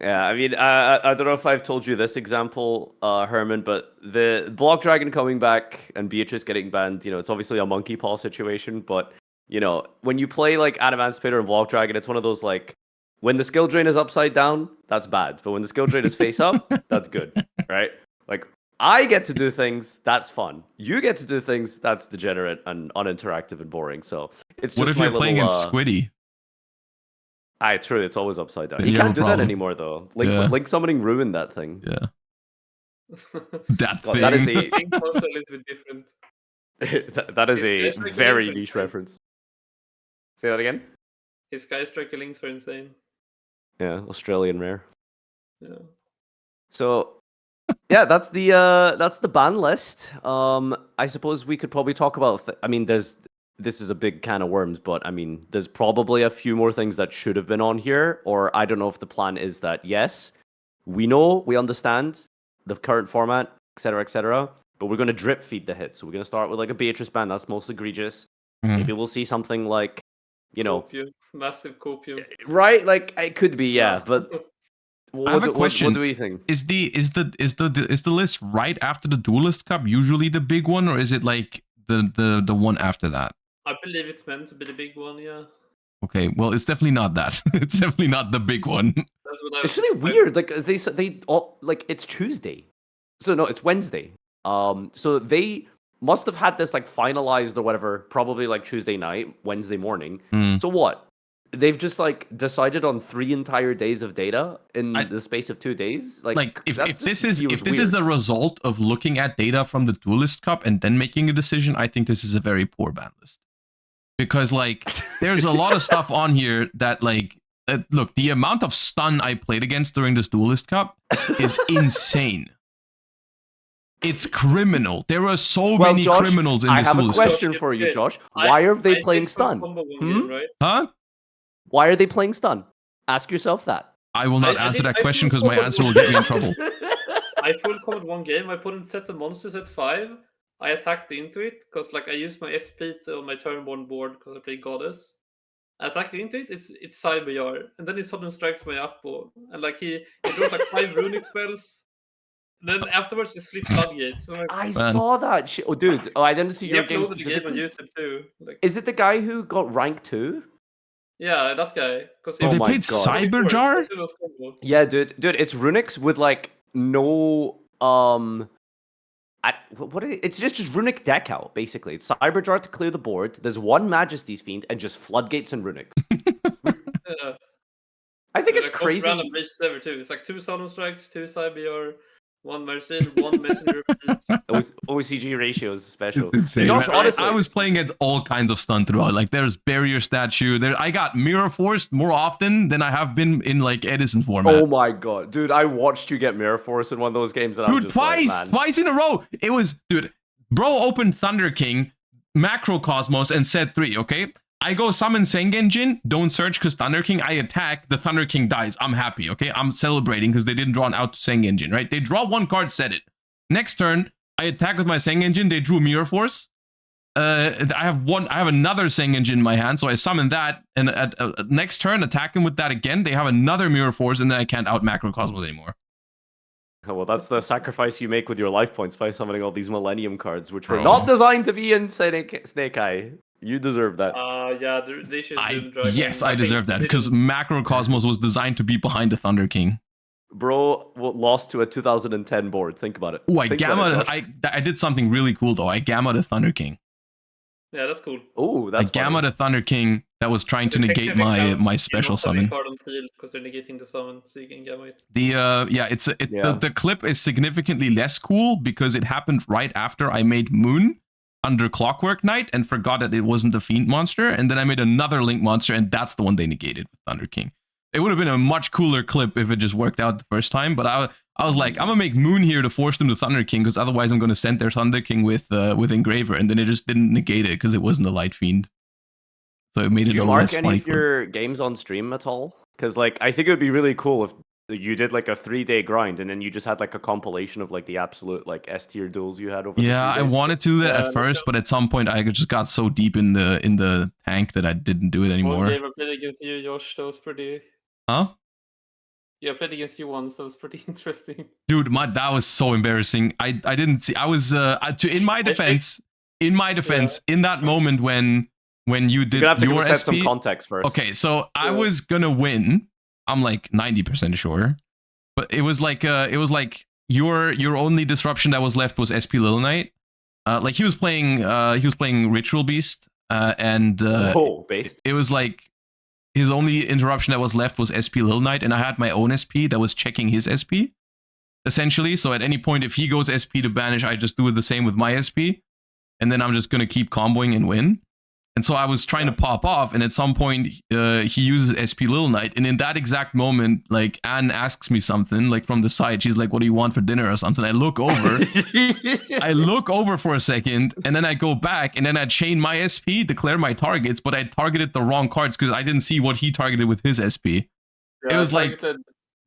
Yeah, I mean, I don't know if I've told you this example, Herman, but the Block Dragon coming back and Beatrice getting banned, it's obviously a monkey paw situation, but, when you play, like, Adamantipator and Block Dragon, it's one of those, like, when the skill drain is upside down, that's bad, but when the skill drain is face up, that's good, right? Like, I get to do things, that's fun. You get to do things, that's degenerate and uninteractive and boring, so it's just what if you're playing against Squiddy? True, it's always upside down. Then You can't do problem. that anymore, though. Link summoning ruined that thing. Yeah. Thing. That is a also a little bit different. that is a very niche reference. Say that again? His Sky Striker links are insane. Yeah, Australian rare. Yeah. So yeah, that's the ban list. I suppose we could probably talk about I mean, this is a big can of worms, but I mean, there's probably a few more things that should have been on here, or I don't know if the plan is that, yes, we understand the current format, etc., but we're going to drip feed the hits. So we're going to start with like a Beatrice ban, that's most egregious. Maybe we'll see something like, Copium. Massive copium. Right? Like, it could be, yeah, but I have a question. What do we think? Is the list right after the Duelist Cup usually the big one, or is it like the one after that? I believe it's meant to be the big one, yeah. Okay, well, it's definitely not that. It's definitely not the big one. That's what it's really weird. Like they all like it's Tuesday, so no, it's Wednesday. So they must have had this like finalized or whatever, probably like Tuesday night, Wednesday morning. So what? They've just like decided on 3 entire days of data in the space of 2 days. Like if this is a result of looking at data from the Duelist Cup and then making a decision, I think this is a very poor ban list. Because like there's a lot of stuff on here that like look, the amount of stun I played against during this Duelist Cup is insane. It's criminal. There are so many Josh, criminals in this Duelist Cup. I have Cup. a question for you, Josh. Why are they playing stun? Game, right? Huh? Why are they playing stun? Ask yourself that. I will not answer that question because my answer will get me in trouble. I full combat one game. I put in set the monsters at 5. I attacked into it because like I used my SP on my turn 1 board because I play Goddess. attacking into it, it's Cyber, and then he suddenly strikes my Appo, and like he draws like 5 runic spells. Then afterwards, just flip floodgates. So like, I Man. saw that shit. Oh, dude. Oh, I didn't see he your game uploaded the game on specifically. YouTube too. Like, Is it the guy who got rank 2? yeah, that guy. Because Oh they my played God. Cyberjar? Yeah, dude. Dude, it's runics with like no it's just runic deck out, basically. It's Cyberjar to clear the board. There's one Majesty's Fiend and just floodgates and runic. Yeah. I think it's Like, most crazy. random races ever too. It's like 2 Solemn Strikes, 2 Cyber, 1 Mercil, 1 Messenger Beast. OCG ratios special. It's insane. Josh, Man. honestly, I was playing against all kinds of stun throughout. Like there's barrier statue. I got mirror forced more often than I have been in like Edison format. oh my God, dude! I watched you get mirror force in one of those games, and I'm Dude, just like, man. twice in a row. It was, dude, bro opened Thunder King, Macrocosmos, and said 3, okay? I go summon Sengenjin, don't search because Thunder King, I attack, the Thunder King dies. I'm happy, okay? I'm celebrating because they didn't draw an out to Sengenjin, right? They draw 1 card, set it. Next turn, I attack with my Sengenjin, they drew Mirror Force. I have another Sengenjin in my hand, so I summon that, and at next turn, attack him with that again. They have another Mirror Force, and then I can't out Macrocosmos anymore. Oh, well, that's the sacrifice you make with your life points by summoning all these Millennium cards, which were Bro. not designed to be in Snake Eye. You deserve that. Yeah, they should do Dragon. Yes, I deserve that because Macrocosmos was designed to be behind the Thunder King. Bro lost to a 2010 board. Think about it. Oh, I did something really cool though. I gamma the Thunder King. Yeah, that's cool. Oh, that's I gamma the Thunder King that was trying to negate my special summon. Card on field because they're negating the summon, so you can gamma it. The clip is significantly less cool because it happened right after I made Moon under Clockwork Knight and forgot that it wasn't the Fiend monster, and then I made another Link monster, and that's the one they negated with Thunder King. It would have been a much cooler clip if it just worked out the first time, but I was like, I'm gonna make Moon here to force them to Thunder King, because otherwise I'm gonna send their Thunder King with Engraver, and then it just didn't negate it because it wasn't a Light Fiend. So it made it a less funny. Do you mark any of your games on stream at all? Because like I think it would be really cool if you did like a 3-day grind and then you just had like a compilation of like the absolute like S tier duels you had over. Yeah, I wanted to do that at first, but at some point I just got so deep in the tank that I didn't do it anymore. I played against you, Josh. That was pretty. Huh? Yeah, I played against you once. That was pretty interesting. Dude, that was so embarrassing. I didn't see. I was in my defense. In that moment when you did your set SP, some context first. Okay, so I was gonna win. I'm like 90% sure, but it was like your only disruption that was left was SP Little Knight. Like he was playing Ritual Beast, and based. It was like his only interruption that was left was SP Little Knight, and I had my own SP that was checking his SP, essentially. So at any point, if he goes SP to banish, I just do the same with my SP, and then I'm just gonna keep comboing and win. And so I was trying to pop off, and at some point, he uses SP Little Knight, and in that exact moment, like, Anne asks me something, like, from the side. She's like, what do you want for dinner or something? I look over for a second, and then I go back, and then I chain my SP, declare my targets, but I targeted the wrong cards because I didn't see what he targeted with his SP. Yeah, it was like,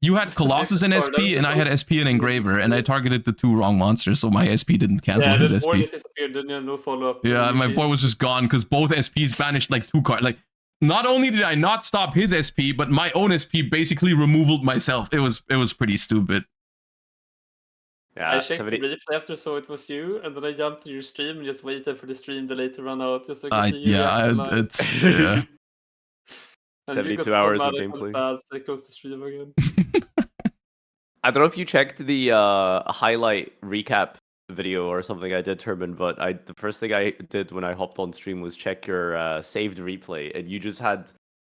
you had Colossus and SP, and I had SP and Engraver, and I targeted the 2 wrong monsters, so my SP didn't cancel his SP. Disappeared, no follow-up. Yeah, my boy was just gone because both SPs banished like 2 cards. Like, not only did I not stop his SP, but my own SP basically removaled myself. It was pretty stupid. Yeah, I checked the replay after, so it was you, and then I jumped to your stream and just waited for the stream delay to run out just so I could see you. It's yeah. 72 hours of gameplay. Bad, so I closed the stream again. I don't know if you checked the highlight recap video or something I did, Herman, but the first thing I did when I hopped on stream was check your saved replay, and you just had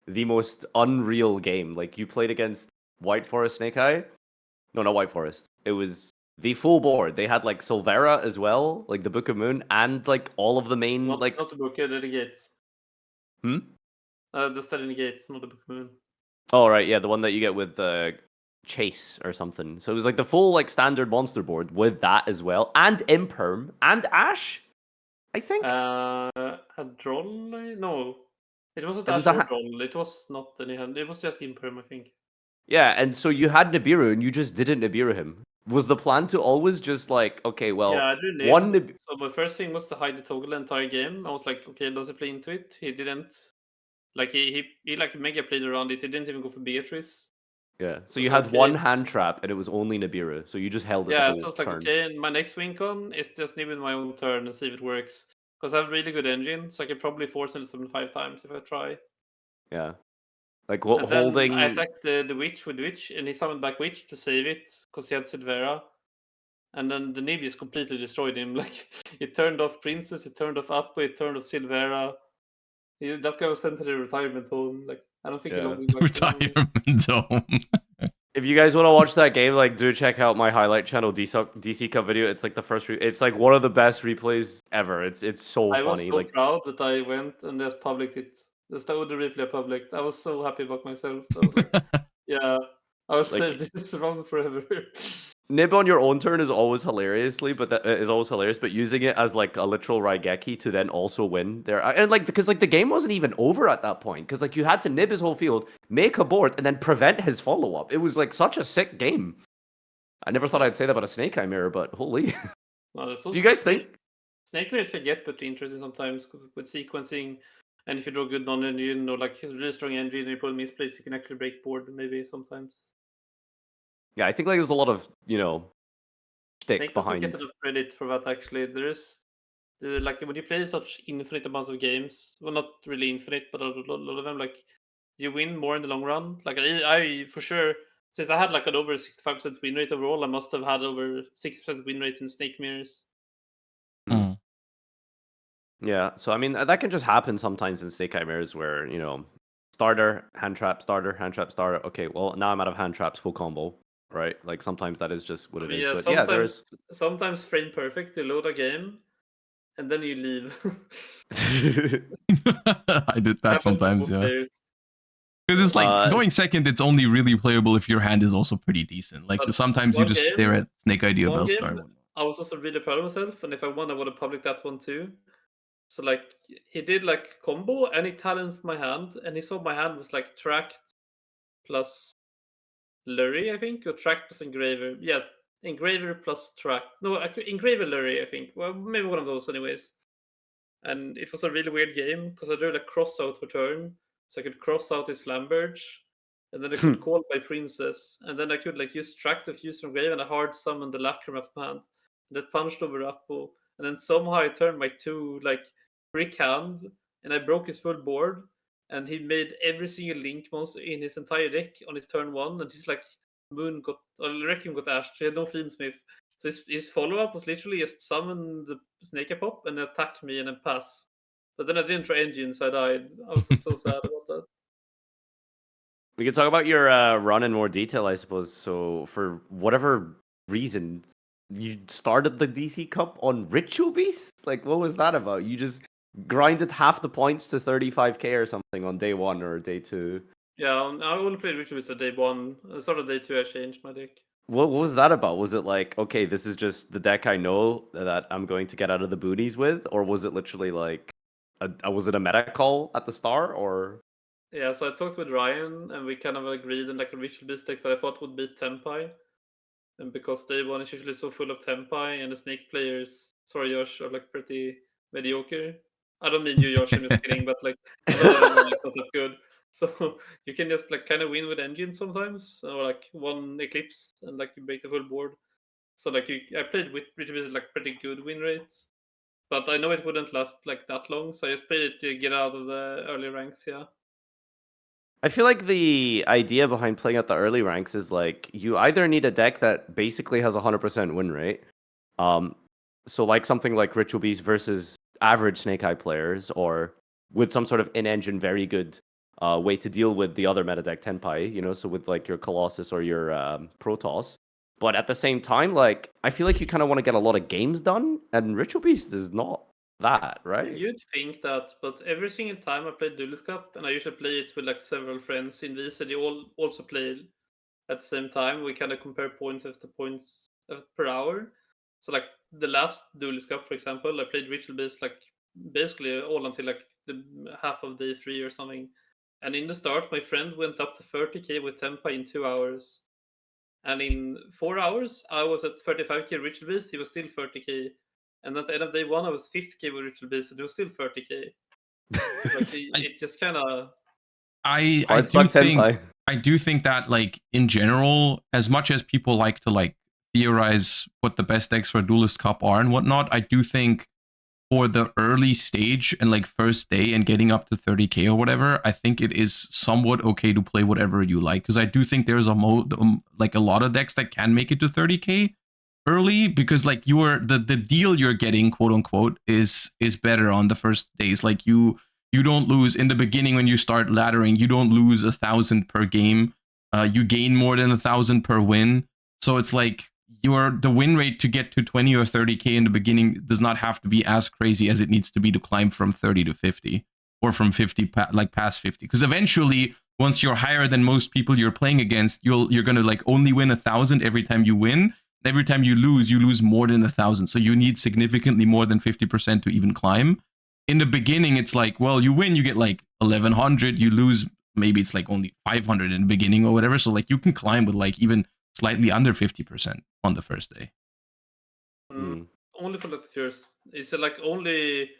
the most unreal game. Like, you played against White Forest Snake Eye? No, not White Forest. It was the full board. They had like Silvera as well, like the Book of Moon, and like all of the main not the Book, the Gates. The Studying Gates, not the Book of Moon. Oh right, yeah, the one that you get with Chase or something. So it was like the full like standard monster board with that as well, and Imperm and Ash, I think. Droll? No, it wasn't Ash or Droll. It was not any hand. It was just Imperm, I think. Yeah, and so you had Nibiru and you just didn't Nibiru him. Was the plan to always just like, okay, well, yeah, I drew Nibiru. So my first thing was to hide the toggle the entire game. I was like, okay, does he play into it? He didn't. Like he like mega played around it. He didn't even go for Beatrice. Yeah. So So you it's had like, one okay, hand trap and it was only Nibiru. So you just held it the yeah, so whole it's like, turn. okay, and my next win con is just nib in my own turn and see if it works. Because I have really good engine, so I could probably force him to summon 5 times if I try. Yeah. Like And then I holding. attacked the witch with witch, and he summoned back witch to save it because he had Silvera. And then the nib just completely destroyed him. Like it turned off Princess, it turned off Appo, it turned off Silvera. That guy was sent to the retirement home. Like I don't think he Yeah. logged back to normal. Retirement home. If you guys want to watch that game, like do check out my highlight channel DC Cup video. It's like the first. It's like one of the best replays ever. It's so I was funny. so Like proud that I went and just published it. Just the audio replay public. I was so happy about myself. I was like, yeah, I'll save like this wrong forever. nib on your own turn is always hilariously, but that is always hilarious. But using it as like a literal Raigeki to then also win there, and like because like the game wasn't even over at that point because like you had to nib his whole field, make a board, and then prevent his follow up. It was like such a sick game. I never thought I'd say that about a Snake Eye mirror, but holy. No, there's Do you guys think? Snake players can get pretty interesting sometimes with sequencing, and if you draw good non-engine or like really strong engine and you put misplace, you can actually break board maybe sometimes. Yeah, I think like there's a lot of stick Snake doesn't get behind. enough credit for that actually. There is like when you play such infinite amounts of games, well, not really infinite, but a lot of them, like you win more in the long run. Like I for sure, since I had like an over 65% win rate overall, I must have had over 60% win rate in Snake mirrors. Hmm. Yeah, so I mean that can just happen sometimes in Snake Eye mirrors where starter hand trap starter. Okay, well now I'm out of hand traps, full combo, right? Like sometimes that is just what I it mean, is. yeah, But yeah, there's. sometimes frame perfect, you load a game, and then you leave. I did that Happens for sometimes, both yeah. players. Because it's like uh, going second, it's only really playable if your hand is also pretty decent. Like But sometimes you just stare at Snake Idea one Bellstar. game, I was also really proud of myself, and if I won, I would have published that one too. So like he did like combo, and he talents my hand, and he saw my hand was like tracked plus Lurry, I think, or tracked plus engraver. Yeah, engraver plus track. No, actually engraver Lurry, I think. Well, maybe one of those, anyways. And it was a really weird game because I drew like cross out for turn, so I could cross out his Flamberge, and then I could call my Princess, and then I could like use track to fuse from grave and I hard summon the Lacrima of hand, and that punched over Appo, and then somehow I turned my 2 like brick hand, and I broke his full board, and he made every single link monster in his entire deck on his turn 1, and his like Moon got or Requiem got ashed. He had no Fiendsmith. So his follow up was literally just summon the Snake Pop and attack me and then pass. But then I didn't try engine, so I died. I was just so sad about that. We could talk about your run in more detail, I suppose. So, for whatever reason, you started the DC Cup on Ritual Beast? Like, what was that about? You just grinded half the points to 35k or something on day 1 or day 2. Yeah, I only played Ritual Beast at day 1. Sort of day 2, I changed my deck. What was that about? Was it like, okay, this is just the deck I know that I'm going to get out of the boonies with? Or was it literally like, was it a meta call at the start? Or. Yeah, so I talked with Ryan, and we kind of agreed on like a Ritual Beast deck that I thought would beat Tempai. And because day 1 is usually so full of Tempai, and the Snake players, sorry Josh, are like pretty mediocre. I don't mean you, Josh, I'm just kidding, but like a lot of them are like not that good. So you can just like kind of win with engine sometimes, or like one Eclipse and like you break the full board. So like I played with which was like pretty good win rates, but I know it wouldn't last like that long, so I just played it to get out of the early ranks. Yeah, I feel like the idea behind playing at the early ranks is like you either need a deck that basically has 100% win rate. Um, so like something like Ritual Beast versus average Snake Eye players, or with some sort of in-engine very good way to deal with the other meta deck Tenpai, so with like your Colossus or your Protoss. But at the same time, like I feel like you kind of want to get a lot of games done, and Ritual Beast is not that, right? you'd think that, but every single time I played Duelist Cup, and I usually play it with like several friends in VC, they all also play at the same time. We kind of compare points after points per hour. So like the last Duelist Cup, for example, I played Ritual Beast like basically all until like the half of day 3 or something. And in the start, my friend went up to 30k with Tempa in 2 hours. And in 4 hours, I was at 35k Ritual Beast. He was still 30k. And at the end of day 1, I was 50k with Ritual Beast. And he was still 30k. So like it just kind of I Hard do suck think Tenpai. I do think that like in general, as much as people like to like theorize what the best decks for Duelist Cup are and whatnot, I do think for the early stage and like first day and getting up to 30k or whatever, I think it is somewhat okay to play whatever you like, because I do think there's like a lot of decks that can make it to 30k early, because like the deal you're getting, quote unquote, is better on the first days. Like you don't lose in the beginning when you start laddering, you don't lose 1,000 per game. You gain more than 1,000 per win. So it's like the win rate to get to 20 or 30k in the beginning does not have to be as crazy as it needs to be to climb from 30 to 50, or from 50 like past 50, because eventually once you're higher than most people you're playing against, you're gonna like only win 1,000 every time you win. Every time you lose more than 1,000, so you need significantly more than 50% to even climb. In the beginning it's like, well, you win, you get like 1,100, you lose, maybe it's like only 500 in the beginning or whatever, so like you can climb with like even slightly under 50% on the first day. Only for lectures. Is it like only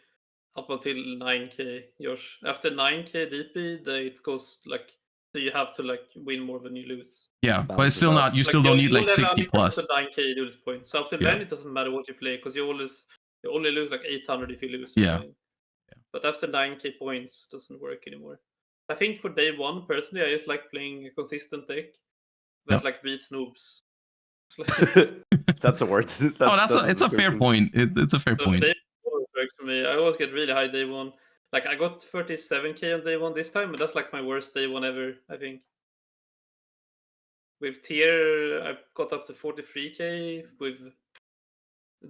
up until 9k, Josh? After 9k DP, it goes like, so you have to like win more than you lose. Yeah, but it's Balances still out. not, you still don't need like 60 plus. Up to 9k duelist points. So up to then it doesn't matter what you play, because you only lose like 800 if you lose. Yeah. But after 9k points, it doesn't work anymore. I think for day one, personally, I just like playing a consistent deck that like beats noobs. That's a word. It's a fair point. It's a fair point. Day one works for me. I always get really high day one. Like I got 37k on day one this time, and that's like my worst day one ever, I think. With tier, I got up to 43k. With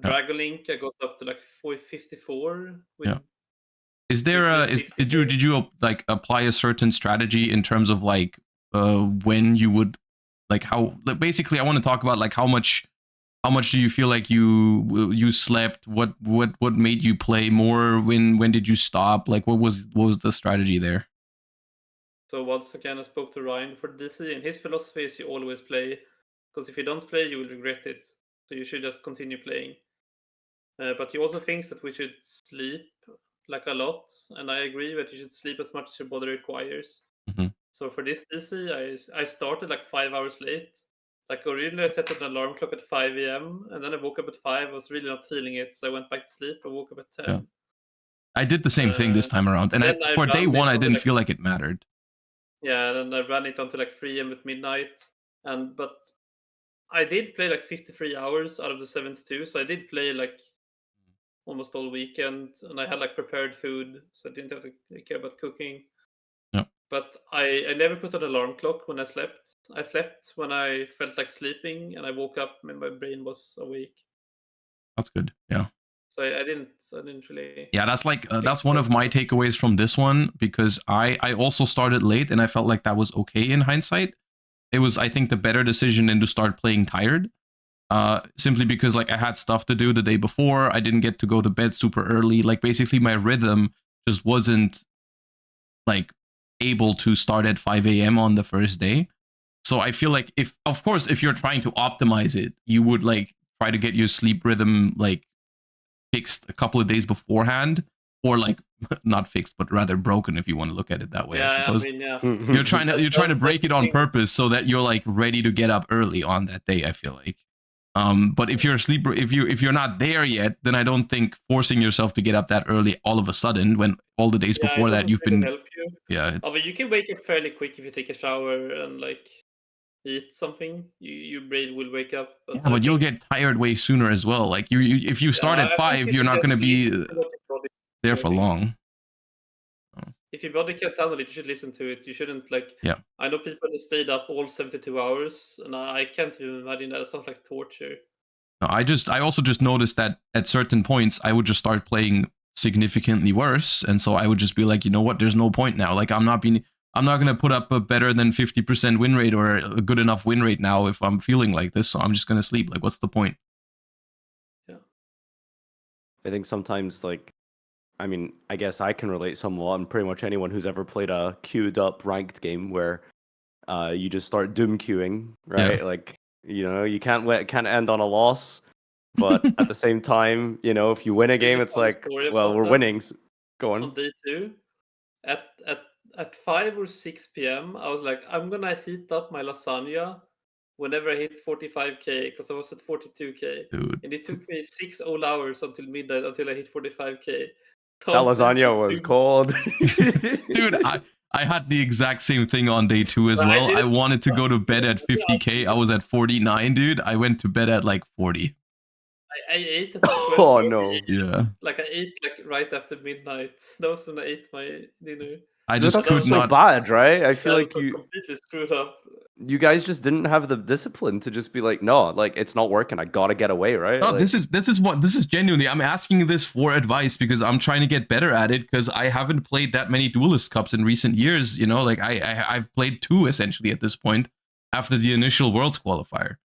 Dragon Link, I got up to like 454. With Is there did you like apply a certain strategy in terms of like when you would like how, like, basically I want to talk about like how much do you feel like you slept, what made you play more, when did you stop, like what was the strategy there? So once again, I spoke to Ryan for DC, and his philosophy is you always play, because if you don't play you will regret it, so you should just continue playing. But he also thinks that we should sleep like a lot, and I agree that you should sleep as much as your body requires. So for this DC, I started like 5 hours late. Like originally I set an alarm clock at 5 a.m. and then I woke up at 5. I was really not feeling it, so I went back to sleep. I woke up at 10. Yeah. I did the same thing this time around, and for day one I didn't feel like it mattered. Yeah, and I ran it until like 3 a.m. at midnight. But I did play like 53 hours out of the 72, so I did play like almost all weekend, and I had like prepared food, so I didn't have to care about cooking. Yeah. But I never put an alarm clock when I slept. I slept when I felt like sleeping, and I woke up when my brain was awake. That's good. Yeah. So I didn't really. Yeah, that's like that's one of my takeaways from this one, because I also started late and I felt like that was okay in hindsight. It was, I think, the better decision than to start playing tired. Simply because like I had stuff to do the day before. I didn't get to go to bed super early. Like basically my rhythm just wasn't like able to start at 5 a.m. on the first day. So I feel like if you're trying to optimize it, you would like try to get your sleep rhythm like fixed a couple of days beforehand, or like not fixed but rather broken, if you want to look at it that way. Yeah, I suppose. I mean, yeah. You're trying to break it on purpose so that you're like ready to get up early on that day, I feel like. But if you're a sleeper, if you're not there yet, then I don't think forcing yourself to get up that early all of a sudden, when all the days before that you've been help you. Yeah, but you can wake up fairly quick if you take a shower and like eat something. Your brain will wake up. But you'll get tired way sooner as well. Like you if you start at 5, you're not going to be there for long. If your body can't handle it, you should listen to it. You shouldn't like. Yeah. I know people that stayed up all 72 hours, and I can't even imagine that. It sounds like torture. No, I also just noticed that at certain points I would just start playing significantly worse, and so I would just be like, you know what, there's no point now. Like I'm not going to put up a better than 50% win rate or a good enough win rate now if I'm feeling like this, so I'm just going to sleep. Like what's the point? Yeah. I think sometimes, like, I mean, I guess I can relate somewhat, and pretty much anyone who's ever played a queued up ranked game where you just start doom queuing, right? Yeah. Like, you know, you can't end on a loss, but at the same time, you know, if you win a game, it's like, well, we're winning. Go on. On day 2, at 5 or 6 p.m. I was like, I'm gonna heat up my lasagna whenever I hit 45k because I was at 42k, Dude. and it took me 6 whole hours until midnight until I hit 45k. That lasagna was cold. Dude, I had the exact same thing on day 2 as But I well. I didn't- wanted to go to bed at Yeah, 50k. I was at 49, dude. I went to bed at like 40. I ate at Oh 12:30. no. Yeah. Like I ate like right after midnight. That was when I ate my dinner. I Dude, just that's could so not. bad, right? I feel That like was completely screwed up. you guys just didn't have the discipline to just be like, no, like it's not working. I gotta get away, right? No, Like, this is genuinely. I'm asking this for advice because I'm trying to get better at it because I haven't played that many Duelist Cups in recent years. You know, like I've played 2 essentially at this point after the initial Worlds qualifier.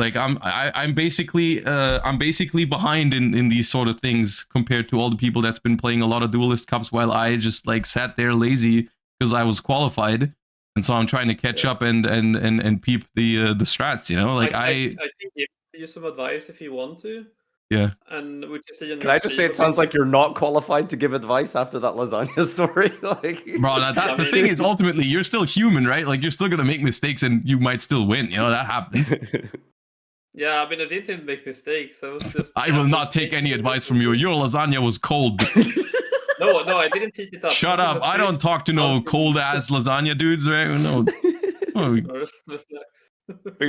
Like I'm basically behind in these sort of things compared to all the people that's been playing a lot of Duelist Cups while I just like sat there lazy because I was qualified. And so I'm trying to catch up and peep the strats, you know. Like I can give you some advice if you want to. Yeah. And we can see on can your I just say stream, it sounds like you're not qualified to give advice after that lasagna story? Like, Bro, the mean- thing is, ultimately, you're still human, right? Like, you're still gonna make mistakes, and you might still win. You know that happens. Yeah, I mean, I didn't even make mistakes. I was just. I will not take any advice from you. Your lasagna was cold. No, I didn't heat it up. Shut up! I don't talk to no cold ass lasagna dudes, right? No. Oh,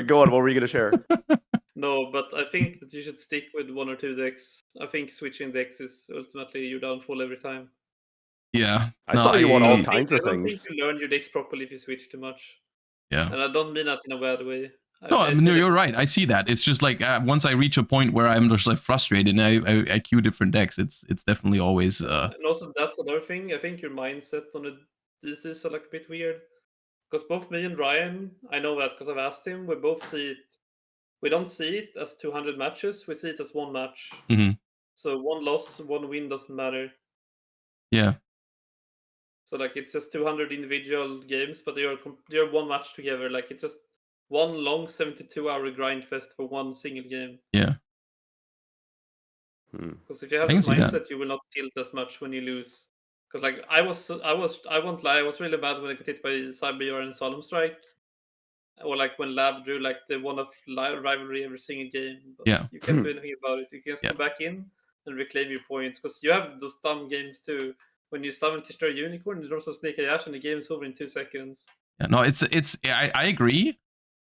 Go on. What were you gonna share? No, but I think that you should stick with 1 or 2 decks. I think switching decks is ultimately your downfall every time. yeah. I saw you on all kinds of I don't think things. you learn your decks properly if you switch too much. Yeah. And I don't mean that in a bad way. No, I no, feel you're like- right. I see that. It's just like once I reach a point where I'm just like frustrated and I queue different decks, it's definitely always And also, that's another thing. I think your mindset on the DCs are like a bit weird. Because both me and Ryan, I know that because I've asked him, we both see it. We don't see it as 200 matches, we see it as 1 match. Mhm. So 1 loss, 1 win doesn't matter. Yeah. So like it's just 200 individual games, but you're 1 match together. Like it's just 1 long 72-hour grind fest for 1 single game. Yeah. Because if you have I can this see that. mindset, you will not tilt as much when you lose. Because like I won't lie, I was really bad when I got hit by Cyber and Solemn Strike, or like when Lab drew like the one of rivalry every single game. But Yeah. you can't do anything about it. You can just Yeah. come back in and reclaim your points. Because you have those dumb games too. When you summon Kishtar Unicorn, you also Snake Ayash, and the game is over in 2 seconds. Yeah, no, I agree.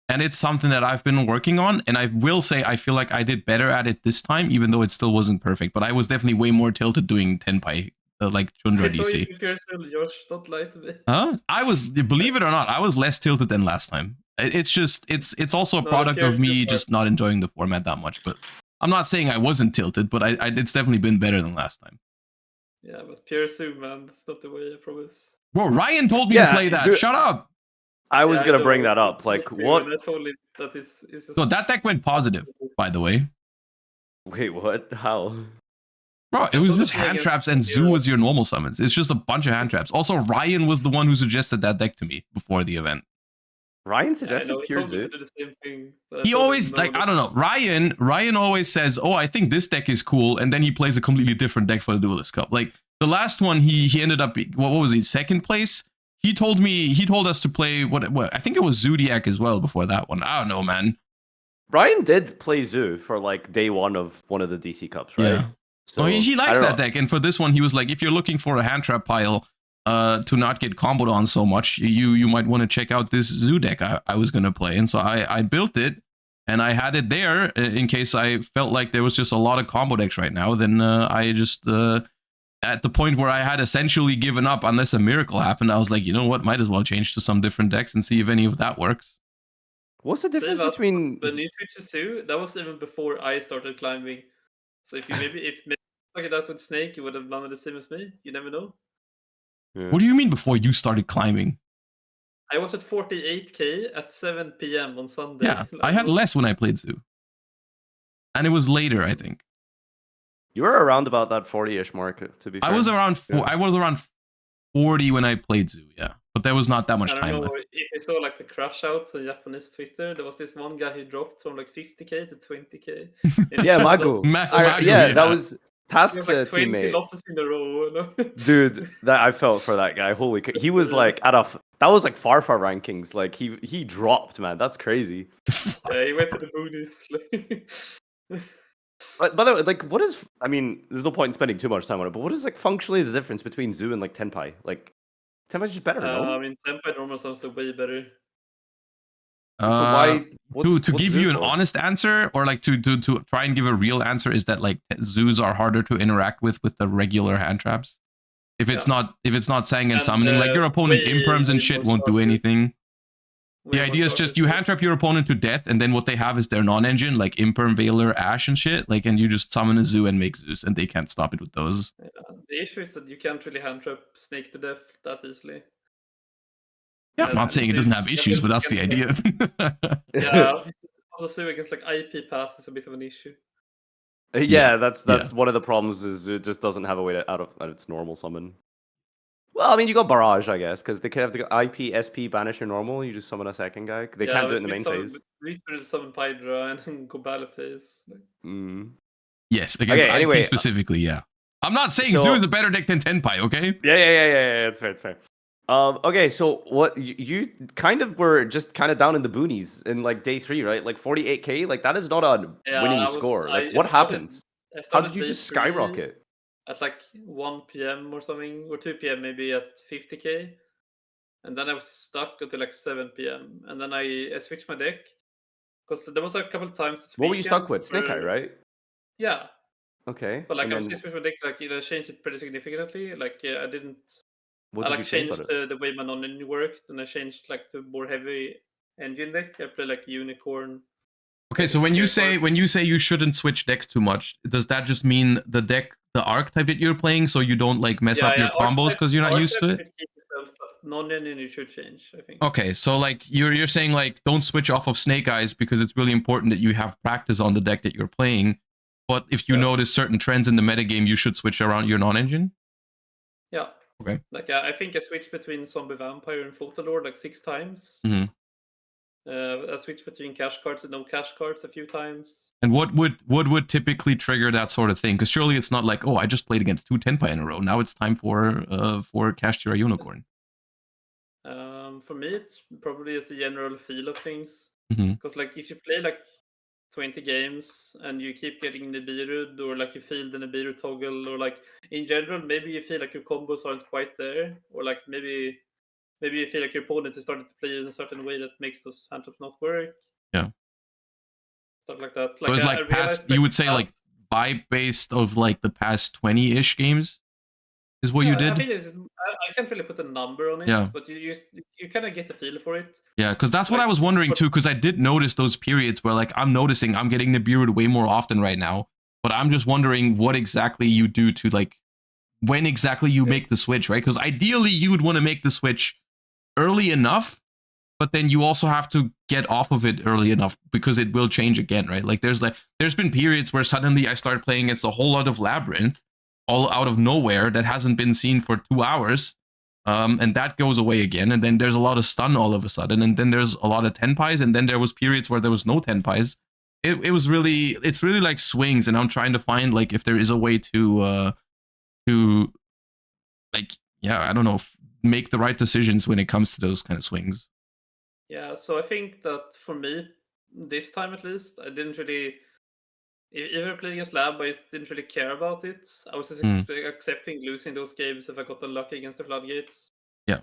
And it's something that I've been working on. And I will say I feel like I did better at it this time, even though it still wasn't perfect. But I was definitely way more tilted doing Tenpai, like Chundra I saw you DC. prepare still, Josh. Don't lie to me. Huh? I was, believe it or not, I was less tilted than last time. It's just, it's also a No, product of Pierce me did just not enjoying the format that much. But I'm not saying I wasn't tilted, but it's definitely been better than last time. Yeah, but pure Zoom, man. That's not the way, I promise. Bro, Ryan told me Yeah, to play that. dude. Shut up. I was Yeah, gonna know, bring that I up. Like, agree, what? and I totally that is just... So that deck went positive, by the way. Wait, what? How? Bro, it I was saw the just play hand against traps and Zoo Zero. was your normal summons. It's just a bunch of hand traps. Also, Ryan was the one who suggested that deck to me before the event. Ryan Yeah, I suggested know, he Pure told me Zoo. to do the same thing. But I He told him always, no, like, I don't know. Ryan always says, oh, I think this deck is cool. And then he plays a completely different deck for the Duelist Cup. Like, the last one, he ended up, what was he, 2nd place? He told us to play, what I think it was Zodiac as well before that one. I don't know, man. Ryan did play Zoo for like day 1 of one of the DC Cups, right? Yeah. So Oh, he I likes don't that know. deck, and for this one, he was like, if you're looking for a hand trap pile, to not get comboed on so much, you might want to check out this Zoo deck I was gonna play, and so I built it, and I had it there in case I felt like there was just a lot of combo decks right now. Then I just at the point where I had essentially given up unless a miracle happened, I was like, you know what, might as well change to some different decks and see if any of that works. What's the difference between? the new switches too. That was even before I started climbing. So if you maybe like it out with Snake, you would have done the same as me. You never know. Yeah. What do you mean before you started climbing? I was at 48k at 7 p.m. on Sunday. Yeah, I had less when I played Zoo, and it was later, I think. You were around about that 40-ish mark, to be fair. I was around I was around 40 when I played Zoo, yeah. But there was not that much I don't time know left. if you saw like the crash outs on Japanese Twitter. There was this one guy who dropped from like 50k to 20k. Yeah, Mago. Mago, Yeah, yeah. that was Task's like 20 teammate, losses in a row. dude, that I felt for that guy. Holy, he was like that was like far rankings. Like he dropped, man. That's crazy. Yeah, he went to the boonies. But by the way, like, what is? I mean, there's no point in spending too much time on it. But what is like functionally the difference between Zoo and like Tenpai? Like, Tenpai's just better, no? I mean, Tempai normal sounds way better. So why? To What's give Zoo you an for? honest answer, or like to try and give a real answer, is that like zoos are harder to interact with the regular hand traps. If it's not saying and summoning, like your opponent's imperms and shit won't do anything. The idea is just you hand trap your opponent to death, and then what they have is their non-engine, like Imperm, Veiler, Ash, and shit. Like, and you just summon a zoo and make Zeus, and they can't stop it with those. Yeah. The issue is that you can't really hand trap Snake to death that easily. Yeah, I'm not saying it doesn't have issues, but that's the idea. Yeah, also Zoo against like IP pass is a bit of an issue. Yeah, that's one of the problems. Is it just doesn't have a way to out of its normal summon. Well, I mean, you got Barrage, I guess, because they could have the IP, SP, banish your normal. You just summon a second guy. They can't do it in the main phase. We could summon Hydra and go battle phase. Yes, against Okay, IP anyway, specifically, yeah. I'm not saying so- Zoo is a better deck than Tenpai, okay? Yeah. It's fair. Okay, so what you kind of were just kind of down in the boonies in like day 3, right? Like 48k, like that is not a winning score. Like what happened? How did you just skyrocket? At like 1 p.m. or something, or 2 p.m. maybe at 50k, and then I was stuck until like 7 p.m. and then I switched my deck because there was a couple of times. This What were you stuck weekend with? Snake Eye, right? Yeah. Okay. But like and I was then switched my deck, like I changed it pretty significantly. Like I didn't. what I did like you change changed about it? the way my non-engine worked, and I changed like to more heavy engine deck. I play like Unicorn. Okay, so when you say you shouldn't switch decks too much, does that just mean the archetype that you're playing, so you don't like mess up your combos because you're not used to it? Non-engine you should change, I think. Okay, so like you're saying like don't switch off of Snake Eyes because it's really important that you have practice on the deck that you're playing. But if you notice certain trends in the metagame, you should switch around your non-engine. Yeah. Okay. Like I think I switched between Zombie Vampire and Photolord like 6 times. I switched between cash cards and no cash cards a few times. And what would typically trigger that sort of thing? Because surely it's not like, oh, I just played against 2 Tenpai in a row. Now it's time for Cash Tira Unicorn. For me, it's probably just the general feel of things. Mm-hmm. Because like if you play like 20 games and you keep getting Nibiru, or like you feel the Nibiru toggle, or like in general, maybe you feel like your combos aren't quite there, or like maybe you feel like your opponent is starting to play in a certain way that makes those hand traps not work. Yeah. Stuff like that. So it's like past, you would say like vibe based of like the past 20-ish games is what you did? I think I can't really put a number on it, but you kind of get the feel for it. Yeah, because that's what I was wondering too, because I did notice those periods where like I'm noticing I'm getting Nibiru way more often right now, but I'm just wondering what exactly you do to like, when exactly you make the switch, right? Because ideally you would want to make the switch early enough, but then you also have to get off of it early enough because it will change again, right? Like there's been periods where suddenly I start playing against a whole lot of Labyrinth, all out of nowhere that hasn't been seen for 2 hours, and that goes away again, and then there's a lot of stun all of a sudden, and then there's a lot of Tenpais, and then there was periods where there was no Tenpais. It's really like swings, and I'm trying to find like if there is a way to like, yeah, I don't know, make the right decisions when it comes to those kind of swings. Yeah, so I think that for me, this time at least, I didn't really. If I played against Lab, I just didn't really care about it. I was just accepting losing those games if I got unlucky against the Floodgates. Yeah.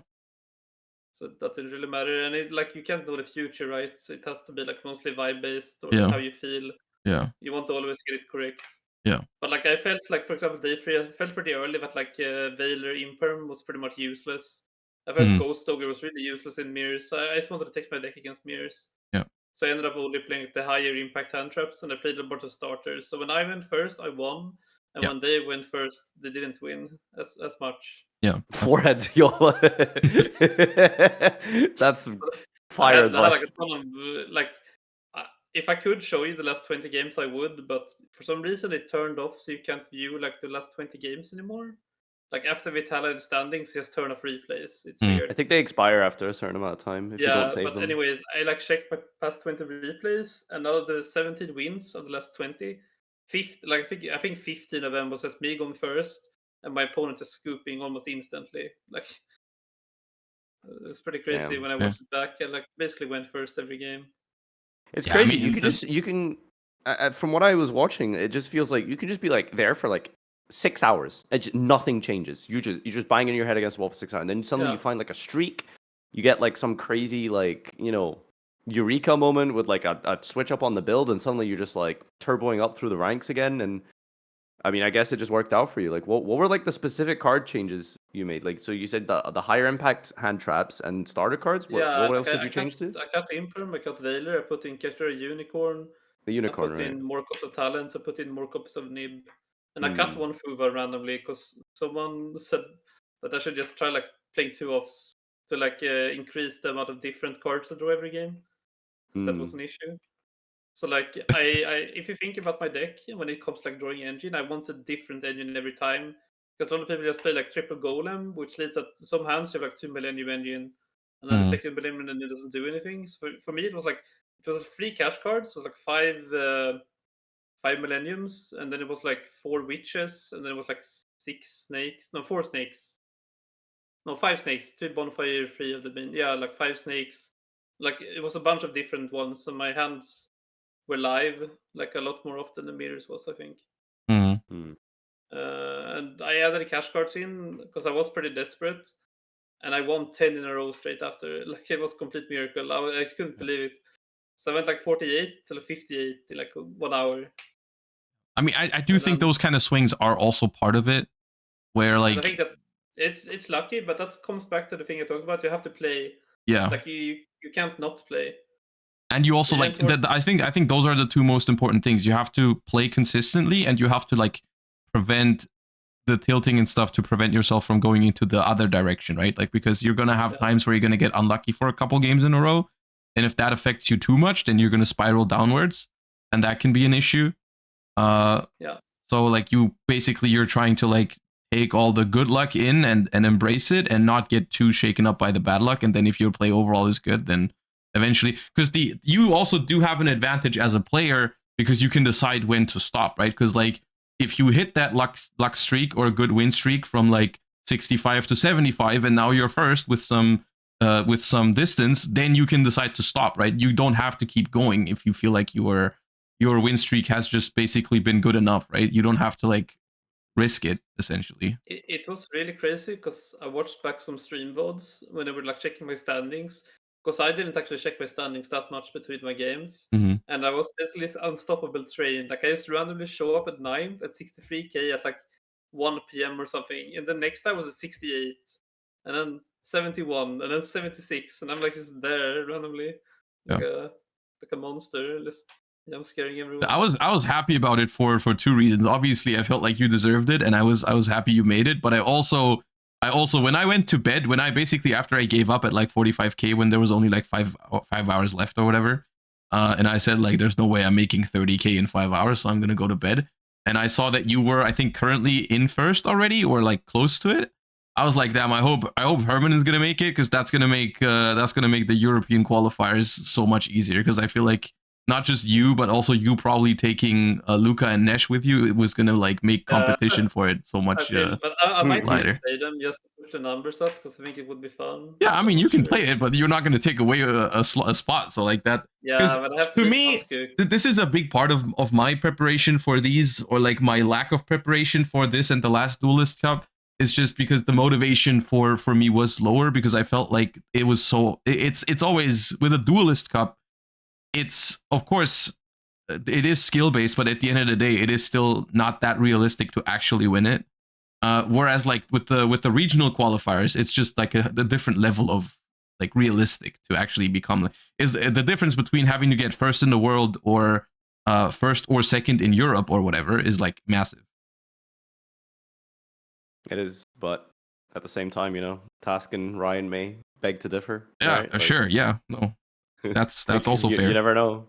So that didn't really matter. And it, like, you can't know the future, right? So it has to be like mostly vibe based, or like how you feel. Yeah. You want to always get it correct. Yeah. But like I felt like, for example, day 3, I felt pretty early that like Veiler Imperm was pretty much useless. I felt Ghost Ogre was really useless in mirrors. So I just wanted to take my deck against mirrors. Yeah. So I ended up only playing the higher impact hand traps, and I played a bunch of starters. So when I went first, I won, and when they went first, they didn't win as much. Yeah. Forehead, yo. That's fire advice. I had like a ton of like. If I could show you the last 20 games, I would, but for some reason it turned off, so you can't view like the last 20 games anymore. Like after we tallied standings, just turn off replays. It's weird. I think they expire after a certain amount of time if you don't save them. But anyways, I like checked my past 20 replays, and out of the 17 wins of the last 20, I think 15 of them was just me going first, and my opponent just scooping almost instantly. Like it's pretty crazy Damn. when I Yeah. watched it back. I like basically went first every game. It's Yeah, I crazy. mean, You can from what I was watching, it just feels like you can just be like there for like 6 hours and just, nothing changes. You're just banging your head against the wall for 6 hours, and then suddenly you Yeah. find like a streak. You get like some crazy like eureka moment with like a switch up on the build, and suddenly you're just like turboing up through the ranks again. And I mean, I guess it just worked out for you. Like, what were like the specific card changes you made? Like, so you said the higher impact hand traps and starter cards. Yeah, What like else did you change to? I cut Imperm, I cut Veiler, I put in Kester Unicorn, The I unicorn, put right? in more copies of Talents, I put in more copies of Nib, and I cut Hmm. one Fuva randomly because someone said that I should just try like playing two offs to like increase the amount of different cards I draw every game, because that was Hmm. an issue. So like if you think about my deck when it comes to like drawing engine, I want a different engine every time. Because a lot of people just play like triple golem, which leads that some hands you have like 2 millennium engine, and then the Mhm. second millennium engine doesn't do anything. So for me, it was 3 cash cards. It was like five millenniums, and then it was like 4 witches, and then it was like 6 snakes. No, 4 snakes. No, 5 snakes. 2 bonfire, 3 of the main. Yeah, like 5 snakes. Like it was a bunch of different ones, and my hands were live like a lot more often than Mirrors was, I think. Mhm. Hmm. And I added the cash cards in because I was pretty desperate, and I won 10 in a row straight after. Like it was a complete miracle. I couldn't believe it. So I went like 48 till 58 in like 1 hour, I mean, I do and think then those kind of swings are also part of it, where and I think like, that it's lucky, but that comes back to the thing I talked about. You have to play, yeah, like you can't not play. and you also And like towards that. I think those are the two most important things. You have to play consistently, and you have to like prevent the tilting and stuff to prevent yourself from going into the other direction, right? Like because you're gonna have yeah, times where you're gonna get unlucky for a couple games in a row, and if that affects you too much, then you're gonna spiral downwards, and that can be an issue. yeah. So like you're trying to like take all the good luck in and embrace it and not get too shaken up by the bad luck. And then if your play overall is good, then eventually, because you also do have an advantage as a player because you can decide when to stop, right? Because like if you hit that luck streak or a good win streak from like 65 to 75, and now you're first with some distance, then you can decide to stop, right? You don't have to keep going if you feel like your win streak has just basically been good enough, right? You don't have to like risk it essentially. It was really crazy because I watched back some stream VODs when I were like checking my standings, because I didn't actually check my standings that much between my games, Mm-hmm. and I was basically this unstoppable train. Like I just randomly show up at 9 at 63k at like 1 p.m. or something, and the next time was at 68, and then 71, and then 76, and I'm like just there randomly, Yeah. like a monster, just scaring I everyone. was happy about it for two reasons. Obviously, I felt like you deserved it, and I was happy you made it. But I also when I went to bed, when I basically after I gave up at like 45k when there was only like 5 hours left or whatever, and I said like there's no way I'm making 30k in 5 hours, so I'm gonna go to bed. And I saw that you were I think currently in first already or like close to it. I was like, damn, I hope Herman is gonna make it because that's gonna make the European qualifiers so much easier because I feel like not just you, but also you probably taking Luca and Nesh with you, it was gonna like make Yeah, competition for it so I much feel, but I might still lighter. play them just to push the numbers up because I think it would be fun. Yeah, I But I'm mean not you can sure. play it, but you're not gonna take away a spot. So like that, Yeah, because but I have to to beat me, Tuskuk. this is a big part of my preparation for these, or like my lack of preparation for this and the last Duelist Cup. Is just because the motivation for me was lower because I felt like it was so it's always with a Duelist Cup. It's of course it is skill based, but at the end of the day, it is still not that realistic to actually win it. Whereas like with the regional qualifiers, it's just like a different level of like realistic to actually become like, is the difference between having to get first in the world or first or second in Europe or whatever is like massive. It is, but at the same time, Task and Ryan may beg to differ, Yeah, right? sure. Yeah, no, that's also you fair. never know.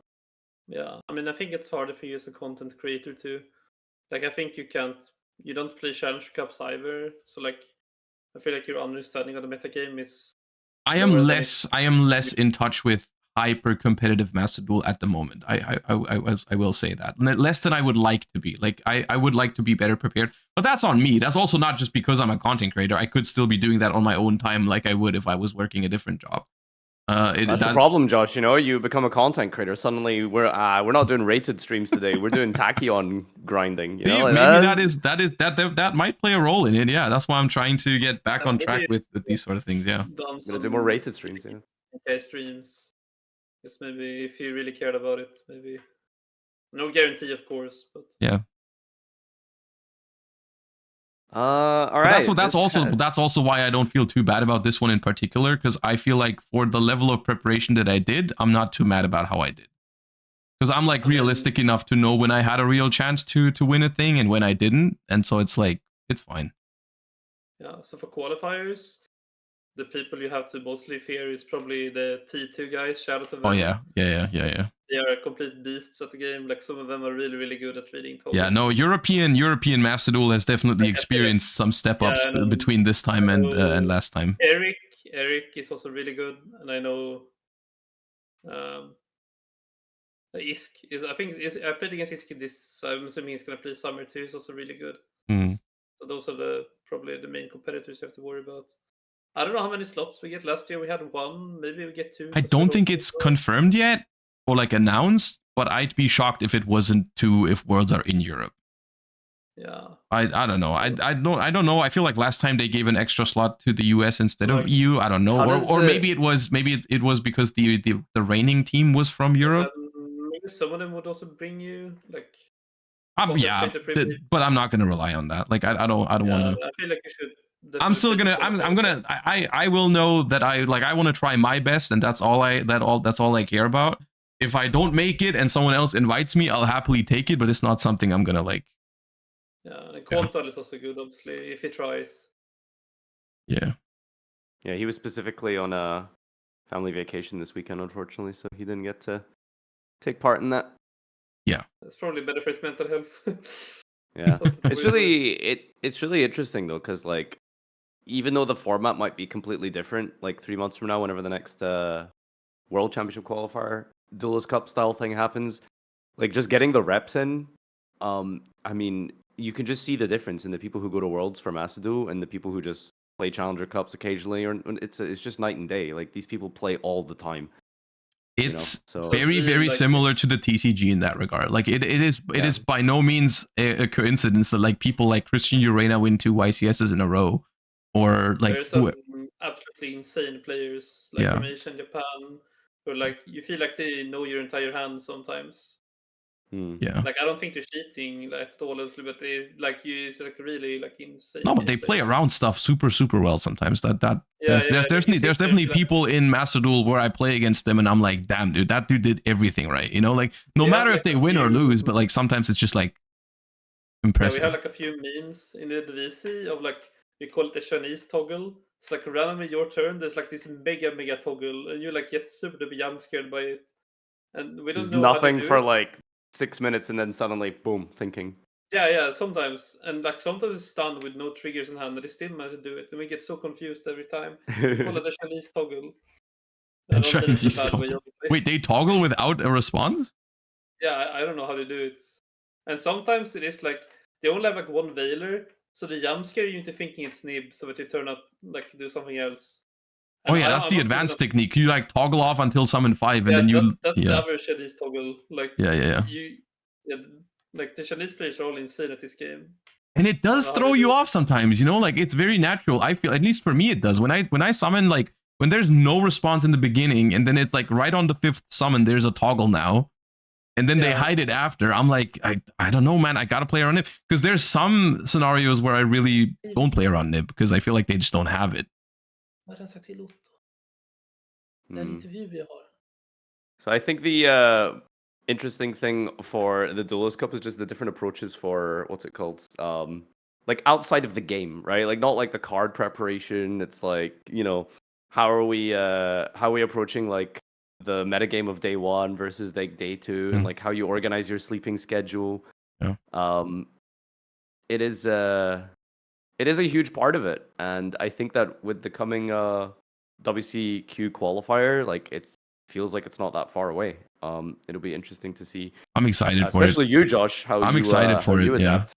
Yeah, I mean, I think it's harder for you as a content creator too. Like, I think you don't play challenge cups either. So like, I feel like your understanding of the metagame is I lower am than if less you. in touch with hyper competitive Master Duel at the moment. I will say that. Less than I would like to be. Like I would like to be better prepared. But that's on me. That's also not just because I'm a content creator. I could still be doing that on my own time like I would if I was working a different job. That's the problem, Josh. You know, you become a content creator. Suddenly, we're not doing rated streams today. We're doing tachyon grinding. You know, like maybe that might play a role in it. Yeah, that's why I'm trying to get back on track with these sort of things. Yeah, done gonna do more rated streams. Yeah. Okay, streams. Just maybe if you really cared about it, maybe. No guarantee, of course, but yeah. All right. That's also why I don't feel too bad about this one in particular, because I feel like for the level of preparation that I did, I'm not too mad about how I did. Because I'm like realistic enough to know when I had a real chance to win a thing and when I didn't, and so it's like it's fine. Yeah. So for qualifiers, the people you have to mostly fear is probably the T2 guys. Shout out to them. Oh yeah. They are complete beasts at the game. Like some of them are really, really good at reading toggles. Yeah, no, European Master Duel has definitely experienced some step ups between this time and last time. Eric is also really good, and I know Isk is. I played against Isk this. I'm assuming he's gonna play summer too. He's also really good. Mm. So those are probably the main competitors you have to worry about. I don't know how many slots we get. Last year we had 1. Maybe we get 2. I don't think it's confirmed yet or like announced, but I'd be shocked if it wasn't 2 if Worlds are in Europe. Yeah. I don't know. I don't know. I feel like last time they gave an extra slot to the US instead of EU. I don't know. Or maybe it was because the reigning team was from Europe. Maybe some of them would also bring you like. Yeah, but I'm not gonna rely on that. Like I don't want to. I feel like you should. I'm still gonna. I'm gonna. I will know that I want to try my best, and that's all I care about. If I don't make it and someone else invites me, I'll happily take it. But it's not something I'm gonna like. Yeah, and Quantal is also good, obviously, if he tries. Yeah. Yeah, he was specifically on a family vacation this weekend, unfortunately, so he didn't get to take part in that. Yeah. That's probably better for his mental health. Yeah. It's really interesting though, because like even though the format might be completely different, like 3 months from now, whenever the next World Championship qualifier, Duelist Cup style thing happens, like just getting the reps in, I mean, you can just see the difference in the people who go to Worlds for Master Duel and the people who just play Challenger Cups occasionally, or it's just night and day. Like these people play all the time. It's very similar to the TCG in that regard. Like it is by no means a coincidence that like people like Christian Urena win 2 YCSs in a row, or like there's some absolutely insane players like from Asia and Japan who like you feel like they know your entire hand sometimes. Yeah. Like I don't think they're cheating at all, but it's like really like insane. No, but they play around stuff super well sometimes. There's definitely people in Master Duel where I play against them and I'm like, damn dude, that dude did everything right. You know, like no matter if they win or lose, but like sometimes it's just like impressive. Yeah, we have like a few memes in the VC of like we call it the Chinese toggle. It's like randomly your turn. There's like this mega toggle, and you like get super duper jump scared by it. And we don't know nothing for like 6 minutes, and then suddenly, boom, thinking. Yeah, sometimes. And like sometimes it's stunned with no triggers in hand, and they still manage to do it. And we get so confused every time. We call it the Chinese toggle. The Chinese toggle. Wait, they toggle without a response? Yeah, I don't know how they do it. And sometimes it is like they only have like one Veiler, so the jump scare you into thinking it's Nib, so that you turn out like do something else. And that's the advanced technique. You like toggle off until summon 5, and then that's the average Chinese toggle. Like like the Chinese players are all insane at this game. And it does throw you off sometimes, you know, like it's very natural. I feel, at least for me, it does. When I summon, like when there's no response in the beginning, and then it's like right on the 5th summon, there's a toggle now. And then they hide it after. I'm like, I don't know, man. I gotta play around Nib. Because there's some scenarios where I really don't play around Nib because I feel like they just don't have it. So I think the interesting thing for the Duelist Cup is just the different approaches for what's it called? Like outside of the game, right? Like not like the card preparation. It's like, you know, how are we approaching like the metagame of day 1 versus like day 2, and like how you organize your sleeping schedule. It is a huge part of it, and I think that with the coming WCQ qualifier, like it's feels like it's not that far away. It'll be interesting to see, I'm excited for it. especially you, Josh. How I'm you, excited for how you it. Yeah. adapt.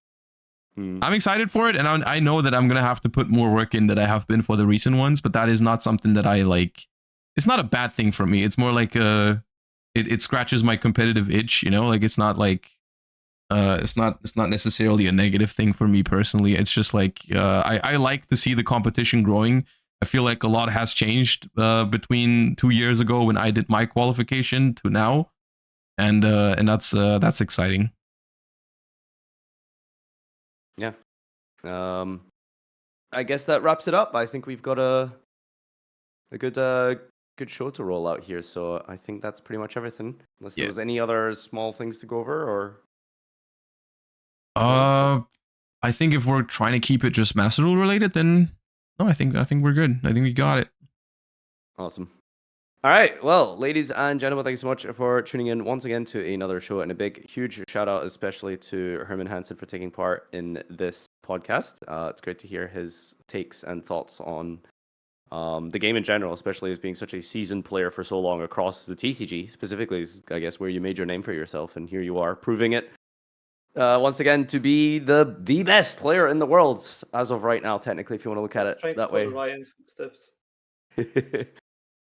I'm excited for it, and I know that I'm gonna have to put more work in that I have been for the recent ones, but that is not something that I like. It's not a bad thing for me. It's more like it scratches my competitive itch, you know. Like it's not like it's not necessarily a negative thing for me personally. It's just like I like to see the competition growing. I feel like a lot has changed between 2 years ago when I did my qualification to now, and that's exciting. Yeah. I guess that wraps it up. I think we've got a good show to roll out here. So I think that's pretty much everything. Unless there was any other small things to go over, or I think if we're trying to keep it just Master Duel related, then no, I think we're good. I think we got it. Awesome. All right. Well, ladies and gentlemen, thank you so much for tuning in once again to another show, and a big, huge shout out, especially to Herman Hansson for taking part in this podcast. It's great to hear his takes and thoughts on the game in general, especially as being such a seasoned player for so long across the TCG. Specifically, is, I guess, where you made your name for yourself, and here you are proving it once again to be the best player in the world as of right now. Technically, if you want to look at it that way. Ryan's footsteps.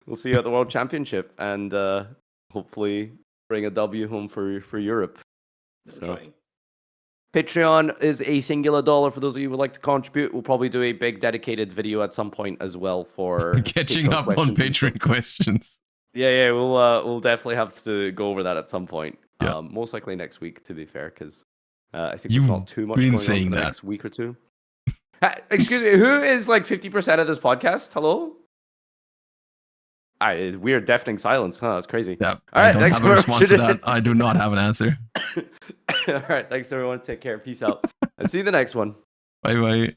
We'll see you at the World Championship, and hopefully bring a W home for Europe. So, Patreon is a singular $1 for those of you who would like to contribute. We'll probably do a big dedicated video at some point as well for catching up on Patreon questions. Yeah, we'll definitely have to go over that at some point. Yeah. Most likely next week, to be fair, because I think there's not too much going on for the next week or two. Excuse me, who is like 50% of this podcast? Hello? Weird deafening silence, huh? That's crazy. Yeah, all right, I don't have a response to that. I do not have an answer. All right, thanks everyone. Take care. Peace out. And see you the next one. Bye bye.